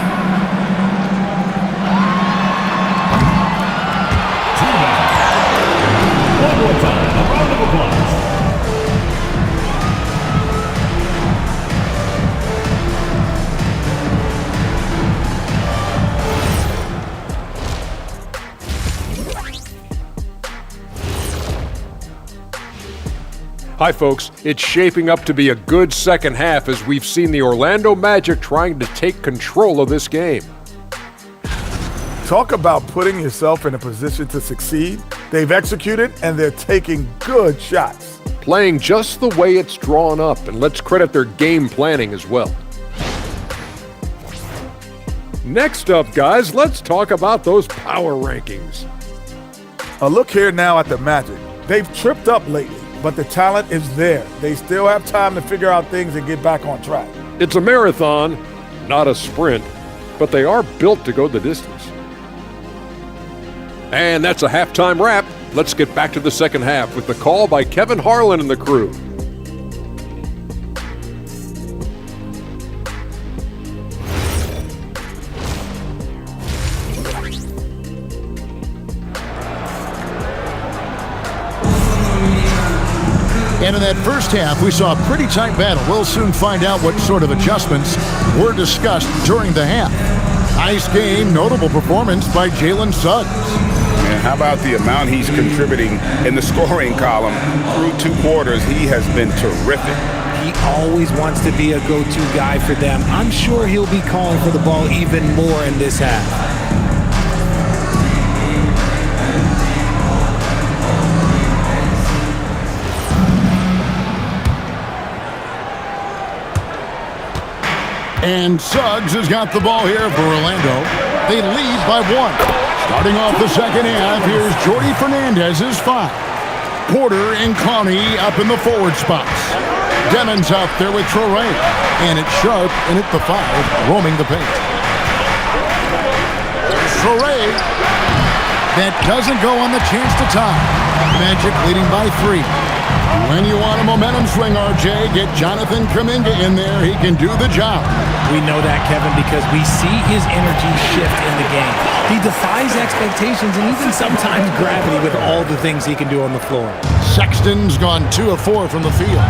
One more time, a round of applause. Hi, folks. It's shaping up to be a good second half as we've seen the Orlando Magic trying to take control of this game. Talk about putting yourself in a position to succeed. They've executed, and they're taking good shots. Playing just the way it's drawn up, and let's credit their game planning as well. Next up, guys, let's talk about those power rankings. A look here now at the Magic. They've tripped up lately, but the talent is there. They still have time to figure out things and get back on track. It's a marathon, not a sprint, but they are built to go the distance. And that's a halftime wrap. Let's get back to the second half with the call by Kevin Harlan and the crew. And in that first half, we saw a pretty tight battle. We'll soon find out what sort of adjustments were discussed during the half. Nice game, notable performance by Jalen Suggs. And how about the amount he's contributing in the scoring column through 2 quarters? He has been terrific. He always wants to be a go-to guy for them. I'm sure he'll be calling for the ball even more in this half. And Suggs has got the ball here for Orlando. They lead by 1. Starting off the second half, here's Jordi Fernandez's 5. Porter and Clowney up in the forward spots. Demon's out there with Traore. And it's Sharp in at the 5, roaming the paint. Traore. That doesn't go on the chance to tie. Magic leading by 3. When you want a momentum swing, RJ, get Jonathan Kuminga in there. He can do the job. We know that, Kevin, because we see his energy shift in the game. He defies expectations and even sometimes gravity with all the things he can do on the floor. Sexton's gone 2 of 4 from the field.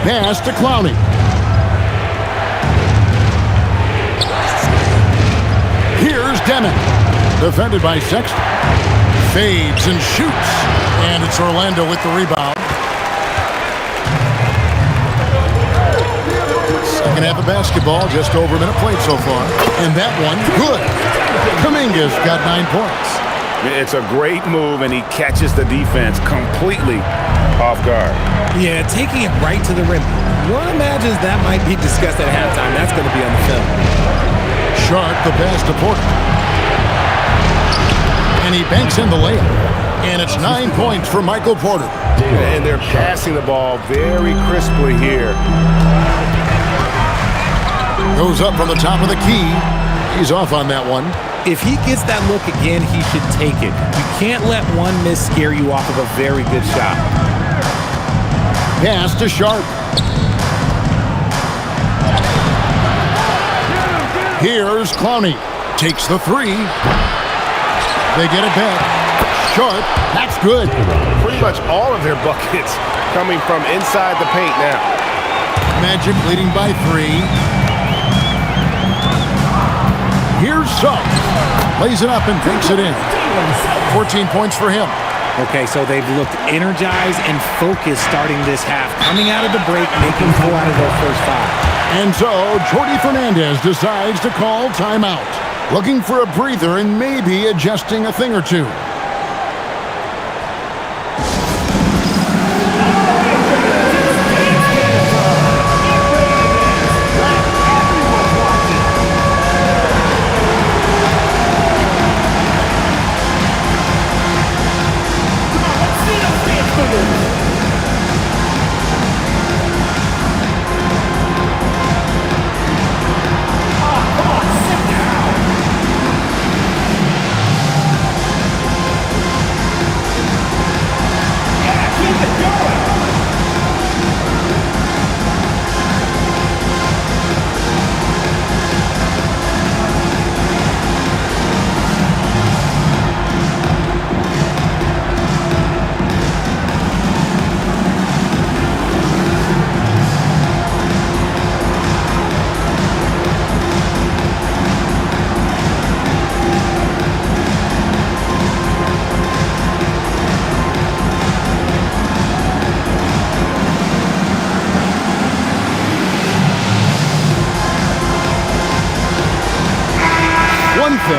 Pass to Clowney. Here's Demon. Defended by Sexton. Fades and shoots. And it's Orlando with the rebound. Second half of basketball, just over a minute played so far. And that one, good. Kuminga's got 9 points. It's a great move, and he catches the defense completely off guard. Yeah, taking it right to the rim. One imagines that might be discussed at halftime. That's going to be on the film. Sharp, the pass to Porter. And he banks in the layup. And it's 9 points for Michael Porter. And they're passing the ball very crisply here. Goes up from the top of the key. He's off on that one. If he gets that look again, he should take it. You can't let one miss scare you off of a very good shot. Pass to Sharp. Here's Clowney. Takes the 3. They get it back. Sharp. That's good. Pretty much all of their buckets coming from inside the paint now. Magic leading by 3. Here's Suggs. Lays it up and takes it in. 14 points for him. Okay, so they've looked energized and focused starting this half. Coming out of the break, making 4 out of their first 5. And so, Jordi Fernandez decides to call timeout. Looking for a breather and maybe adjusting a thing or two.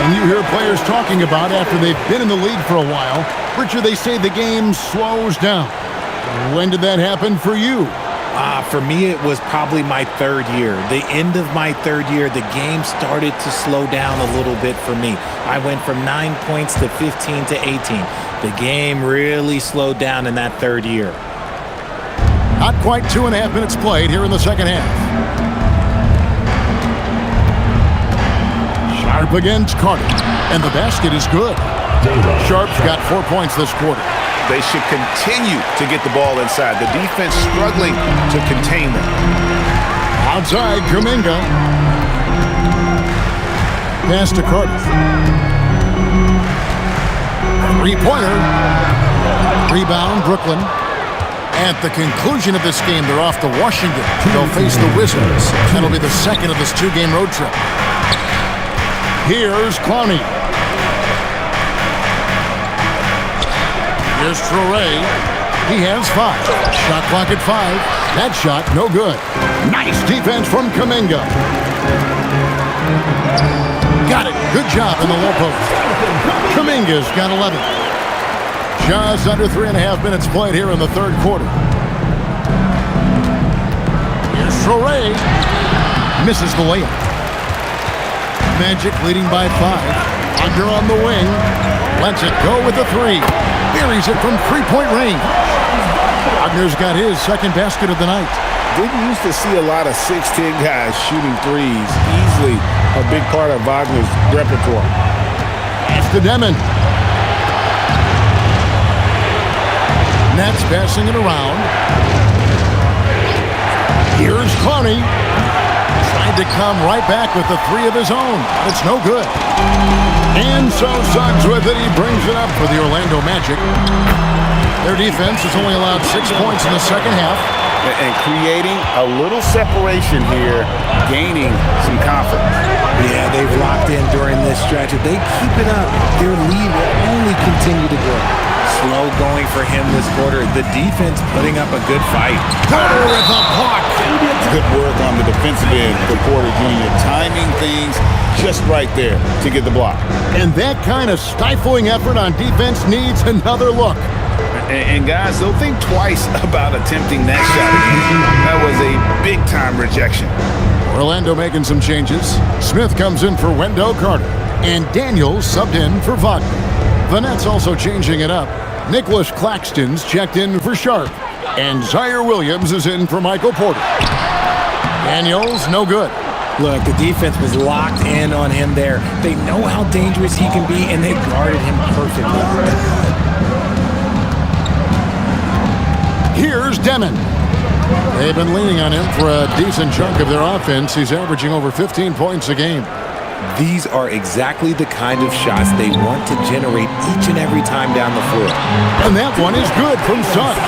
And you hear players talking about after they've been in the league for a while, Richard, they say the game slows down. When did that happen for you? For me, it was probably my third year. The end of my third year, the game started to slow down a little bit for me. I went from 9 points to 15 to 18. The game really slowed down in that third year. Not quite 2.5 minutes played here in the second half. Sharp against Carter, and the basket is good. Sharp's got 4 points this quarter. They should continue to get the ball inside. The defense struggling to contain them. Outside, Kuminga. Pass to Carter. Three-pointer. Rebound, Brooklyn. At the conclusion of this game, they're off to Washington. They'll face the Wizards. That'll be the second of this 2-game road trip. Here's Clowney. Here's Traoré. He has 5. Shot clock at 5. That shot, no good. Nice defense from Kuminga. Got it. Good job in the low post. Kuminga's got 11. Just under 3.5 minutes played here in the third quarter. Here's Traoré. Misses the layup. Magic leading by 5. Under on the wing. Lets it go with a 3. Buries it from 3-point range. Wagner's got his second basket of the night. Didn't used to see a lot of 6'10 guys shooting threes. Easily a big part of Wagner's repertoire. Pass to Demon. Nets passing it around. Here's Clowney. Tried to come right back with the 3 of his own. It's no good. And so Suggs with it. He brings it up for the Orlando Magic. Their defense has only allowed 6 points in the second half. And creating a little separation here, gaining some confidence. Yeah, they've locked in during this stretch. If they keep it up, their lead will only continue to grow. Slow going for him this quarter. The defense putting up a good fight. Carter with a block. Good work on the defensive end for Porter Jr. Timing things just right there to get the block. And that kind of stifling effort on defense needs another look. And guys, they'll think twice about attempting that shot again. That was a big-time rejection. Orlando making some changes. Smith comes in for Wendell Carter. And Daniels subbed in for Wagner. The Nets also changing it up. Nicholas Claxton's checked in for Sharp. And Zaire Williams is in for Michael Porter. Daniels, no good. Look, the defense was locked in on him there. They know how dangerous he can be, and they guarded him perfectly. Here's Demon. They've been leaning on him for a decent chunk of their offense. He's averaging over 15 points a game. These are exactly the kind of shots they want to generate each and every time down the floor. And that one is good from Suggs.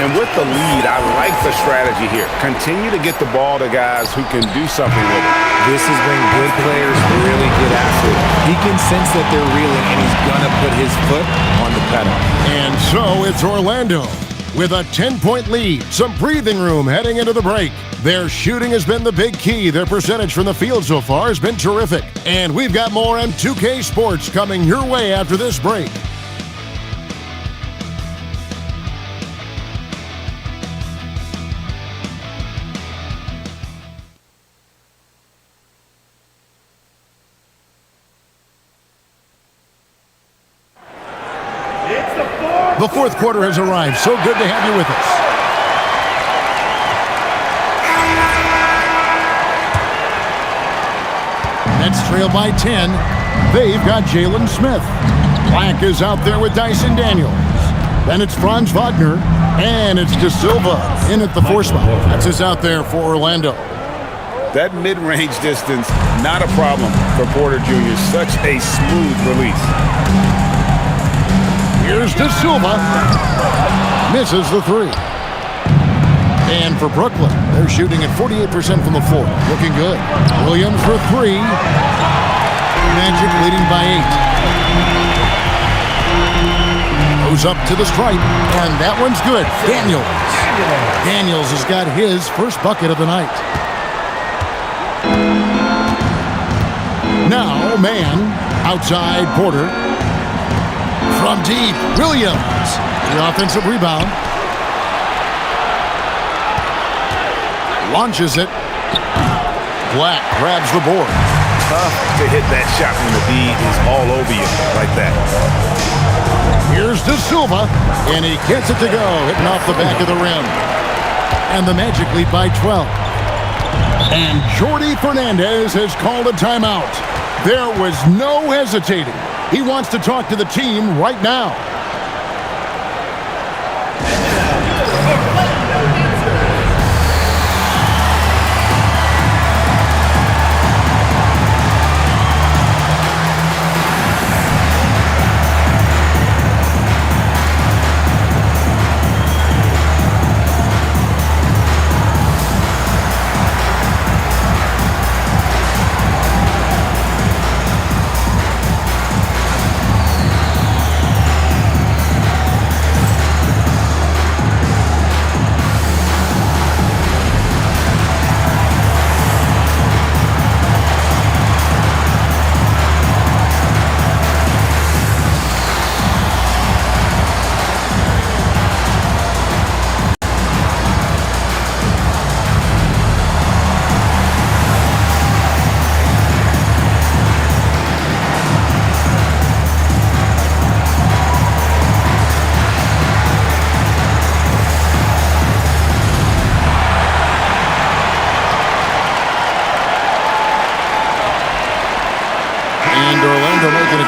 And with the lead, I like the strategy here. Continue to get the ball to guys who can do something with it. This is when good players really get after it. He can sense that they're reeling, and he's going to put his foot on the pedal. And so it's Orlando with a 10-point lead. Some breathing room heading into the break. Their shooting has been the big key. Their percentage from the field so far has been terrific. And we've got more M2K Sports coming your way after this break. The fourth quarter has arrived. So good to have you with us. Nets trail by 10. They've got Jalen Smith. Black is out there with Dyson Daniels. Then it's Franz Wagner. And it's De Silva in at the 4 spot. That's us out there for Orlando. That mid-range distance, not a problem for Porter Jr. Such a smooth release. Here's De Silva. Misses the 3. And for Brooklyn, they're shooting at 48% from the floor. Looking good. Williams for 3. Magic leading by 8. Goes up to the stripe. And that one's good. Daniels. Daniels has got his first bucket of the night. Now, man outside Porter. From deep, Williams. The offensive rebound. Launches it. Black grabs the board. Tough to hit that shot when the D is all over you like that. Here's De Silva, and he gets it to go, hitting off the back of the rim. And the Magic lead by 12. And Jordi Fernandez has called a timeout. There was no hesitating. He wants to talk to the team right now.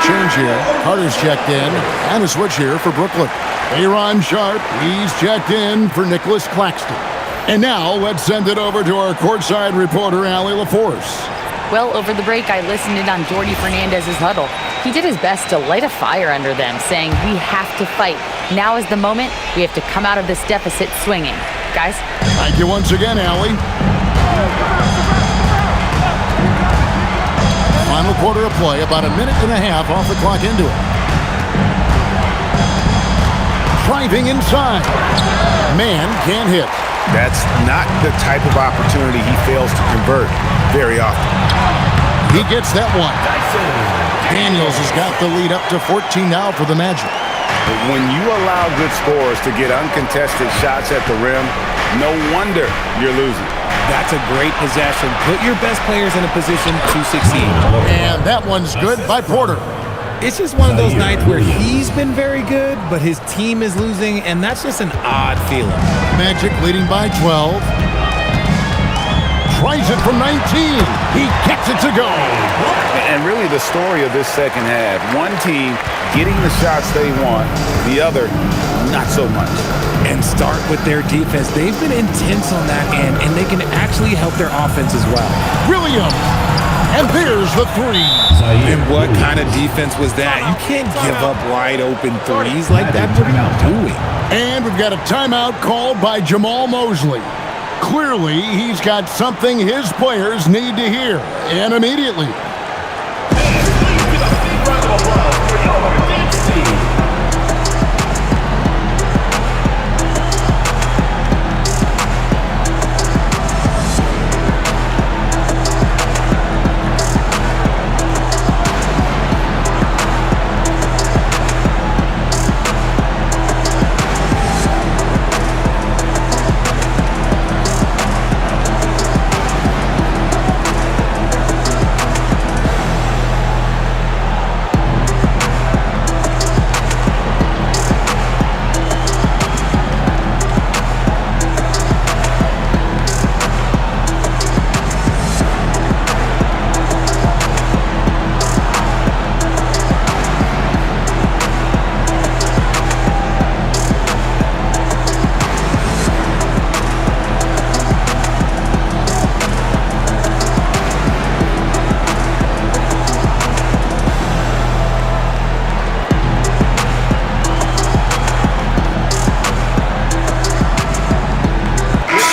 Change here. Carter's checked in, and a switch here for Brooklyn. Aaron Sharp, he's checked in for Nicholas Claxton. And now let's send it over to our courtside reporter, Allie LaForce. Well, over the break, I listened in on Jordi Fernandez's huddle. He did his best to light a fire under them, saying, "We have to fight. Now is the moment. We have to come out of this deficit swinging." Guys? Thank you once again, Allie. Final quarter of play, about a minute and a half off the clock into it. Driving inside. Man can't hit. That's not the type of opportunity he fails to convert very often. He gets that one. Daniels has got the lead up to 14 now for the Magic. But when you allow good scorers to get uncontested shots at the rim, no wonder you're losing. That's a great possession. Put your best players in a position to succeed. And that one's good by Porter. It's just one of those nights where he's been very good, but his team is losing, and that's just an odd feeling. Magic leading by 12. Tries it from 19. He gets it to go. And really the story of this second half, one team getting the shots they want, the other not so much. And start with their defense. They've been intense on that end, and they can actually help their offense as well. Williams. And there's the three. And what kind of defense was that? You can't give up wide open threes like that. What are you doing? And we've got a timeout called by Jamal Mosley. Clearly, he's got something his players need to hear, and immediately.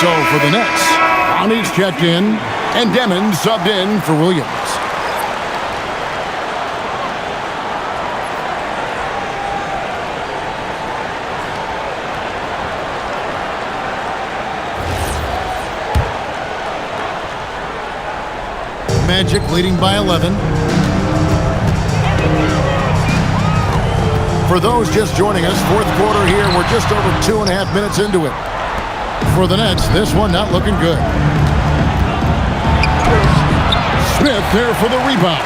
So for the Nets, Brownie's checked in, and Demons subbed in for Williams. Magic leading by 11. For those just joining us, fourth quarter here. We're just over 2.5 minutes into it. For the Nets, this one not looking good. Smith there for the rebound.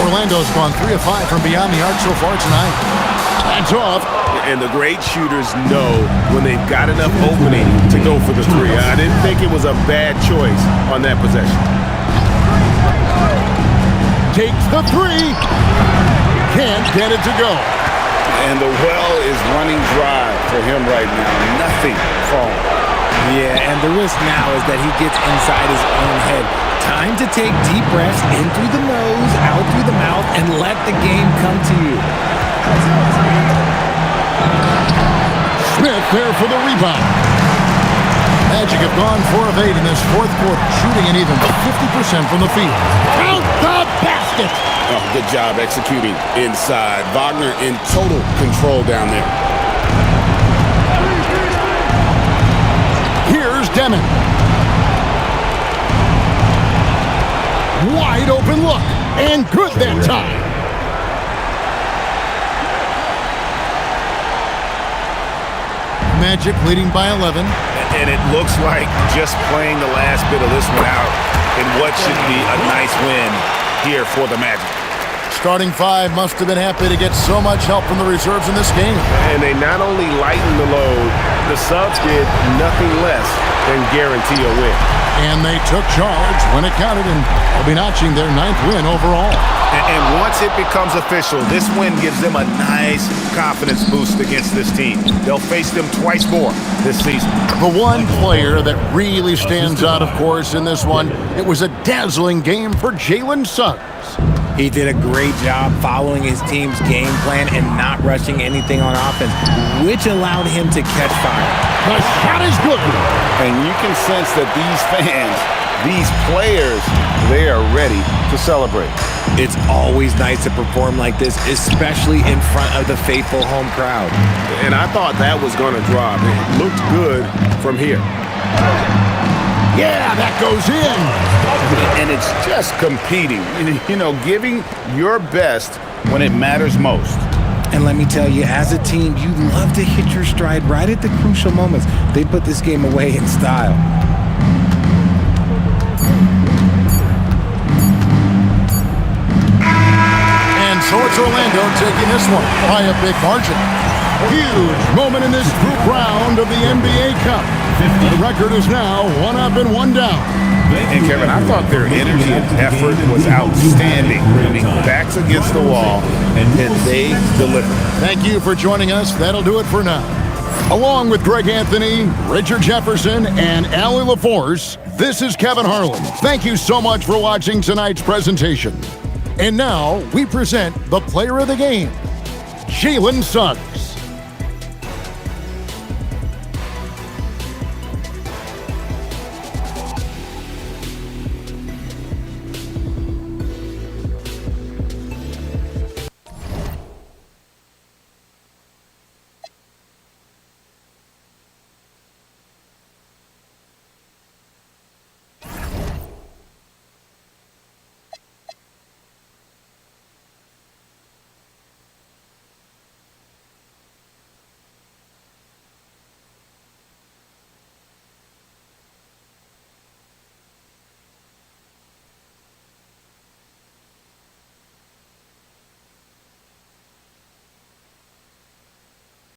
Orlando's gone 3 of 5 from beyond the arc so far tonight. That's off. And the great shooters know when they've got enough opening to go for the three. I didn't think it was a bad choice on that possession. Takes the three. Can't get it to go. And the well is running dry for him right now. Nothing falling. Yeah, and the risk now is that he gets inside his own head. Time to take deep breaths in through the nose, out through the mouth, and let the game come to you. Smith there for the rebound. Magic have gone 4 of 8 in this fourth quarter, shooting an even 50% from the field. Count the basket! Oh, good job executing inside. Wagner in total control down there. Here's Demon. Wide open look, and good that time. Magic leading by 11. And it looks like just playing the last bit of this one out in what should be a nice win here for the Magic. Starting 5 must have been happy to get so much help from the reserves in this game. And they not only lightened the load, the subs did nothing less than guarantee a win. And they took charge when it counted, and they'll be notching their 9th win overall. And once it becomes official, this win gives them a nice confidence boost against this team. They'll face them twice more this season. The one player that really stands out, of course, in this one, it was a dazzling game for Jalen Suggs. He did a great job following his team's game plan and not rushing anything on offense, which allowed him to catch fire. The shot is good. And you can sense that these fans, these players, they are ready to celebrate. It's always nice to perform like this, especially in front of the faithful home crowd. And I thought that was going to drop. It looked good from here. Yeah, that goes in. And it's just competing, you know, giving your best when it matters most. And let me tell you, as a team, you love to hit your stride right at the crucial moments. They put this game away in style. And so it's Orlando taking this one by a big margin. Huge moment in this group round of the NBA Cup. The record is now 1 up and 1 down. And Kevin, I thought their energy and effort was outstanding. I mean, backs against the wall, and they delivered. Thank you for joining us. That'll do it for now. Along with Greg Anthony, Richard Jefferson, and Allie LaForce, this is Kevin Harlan. Thank you so much for watching tonight's presentation. And now we present the player of the game, Jalen Suggs.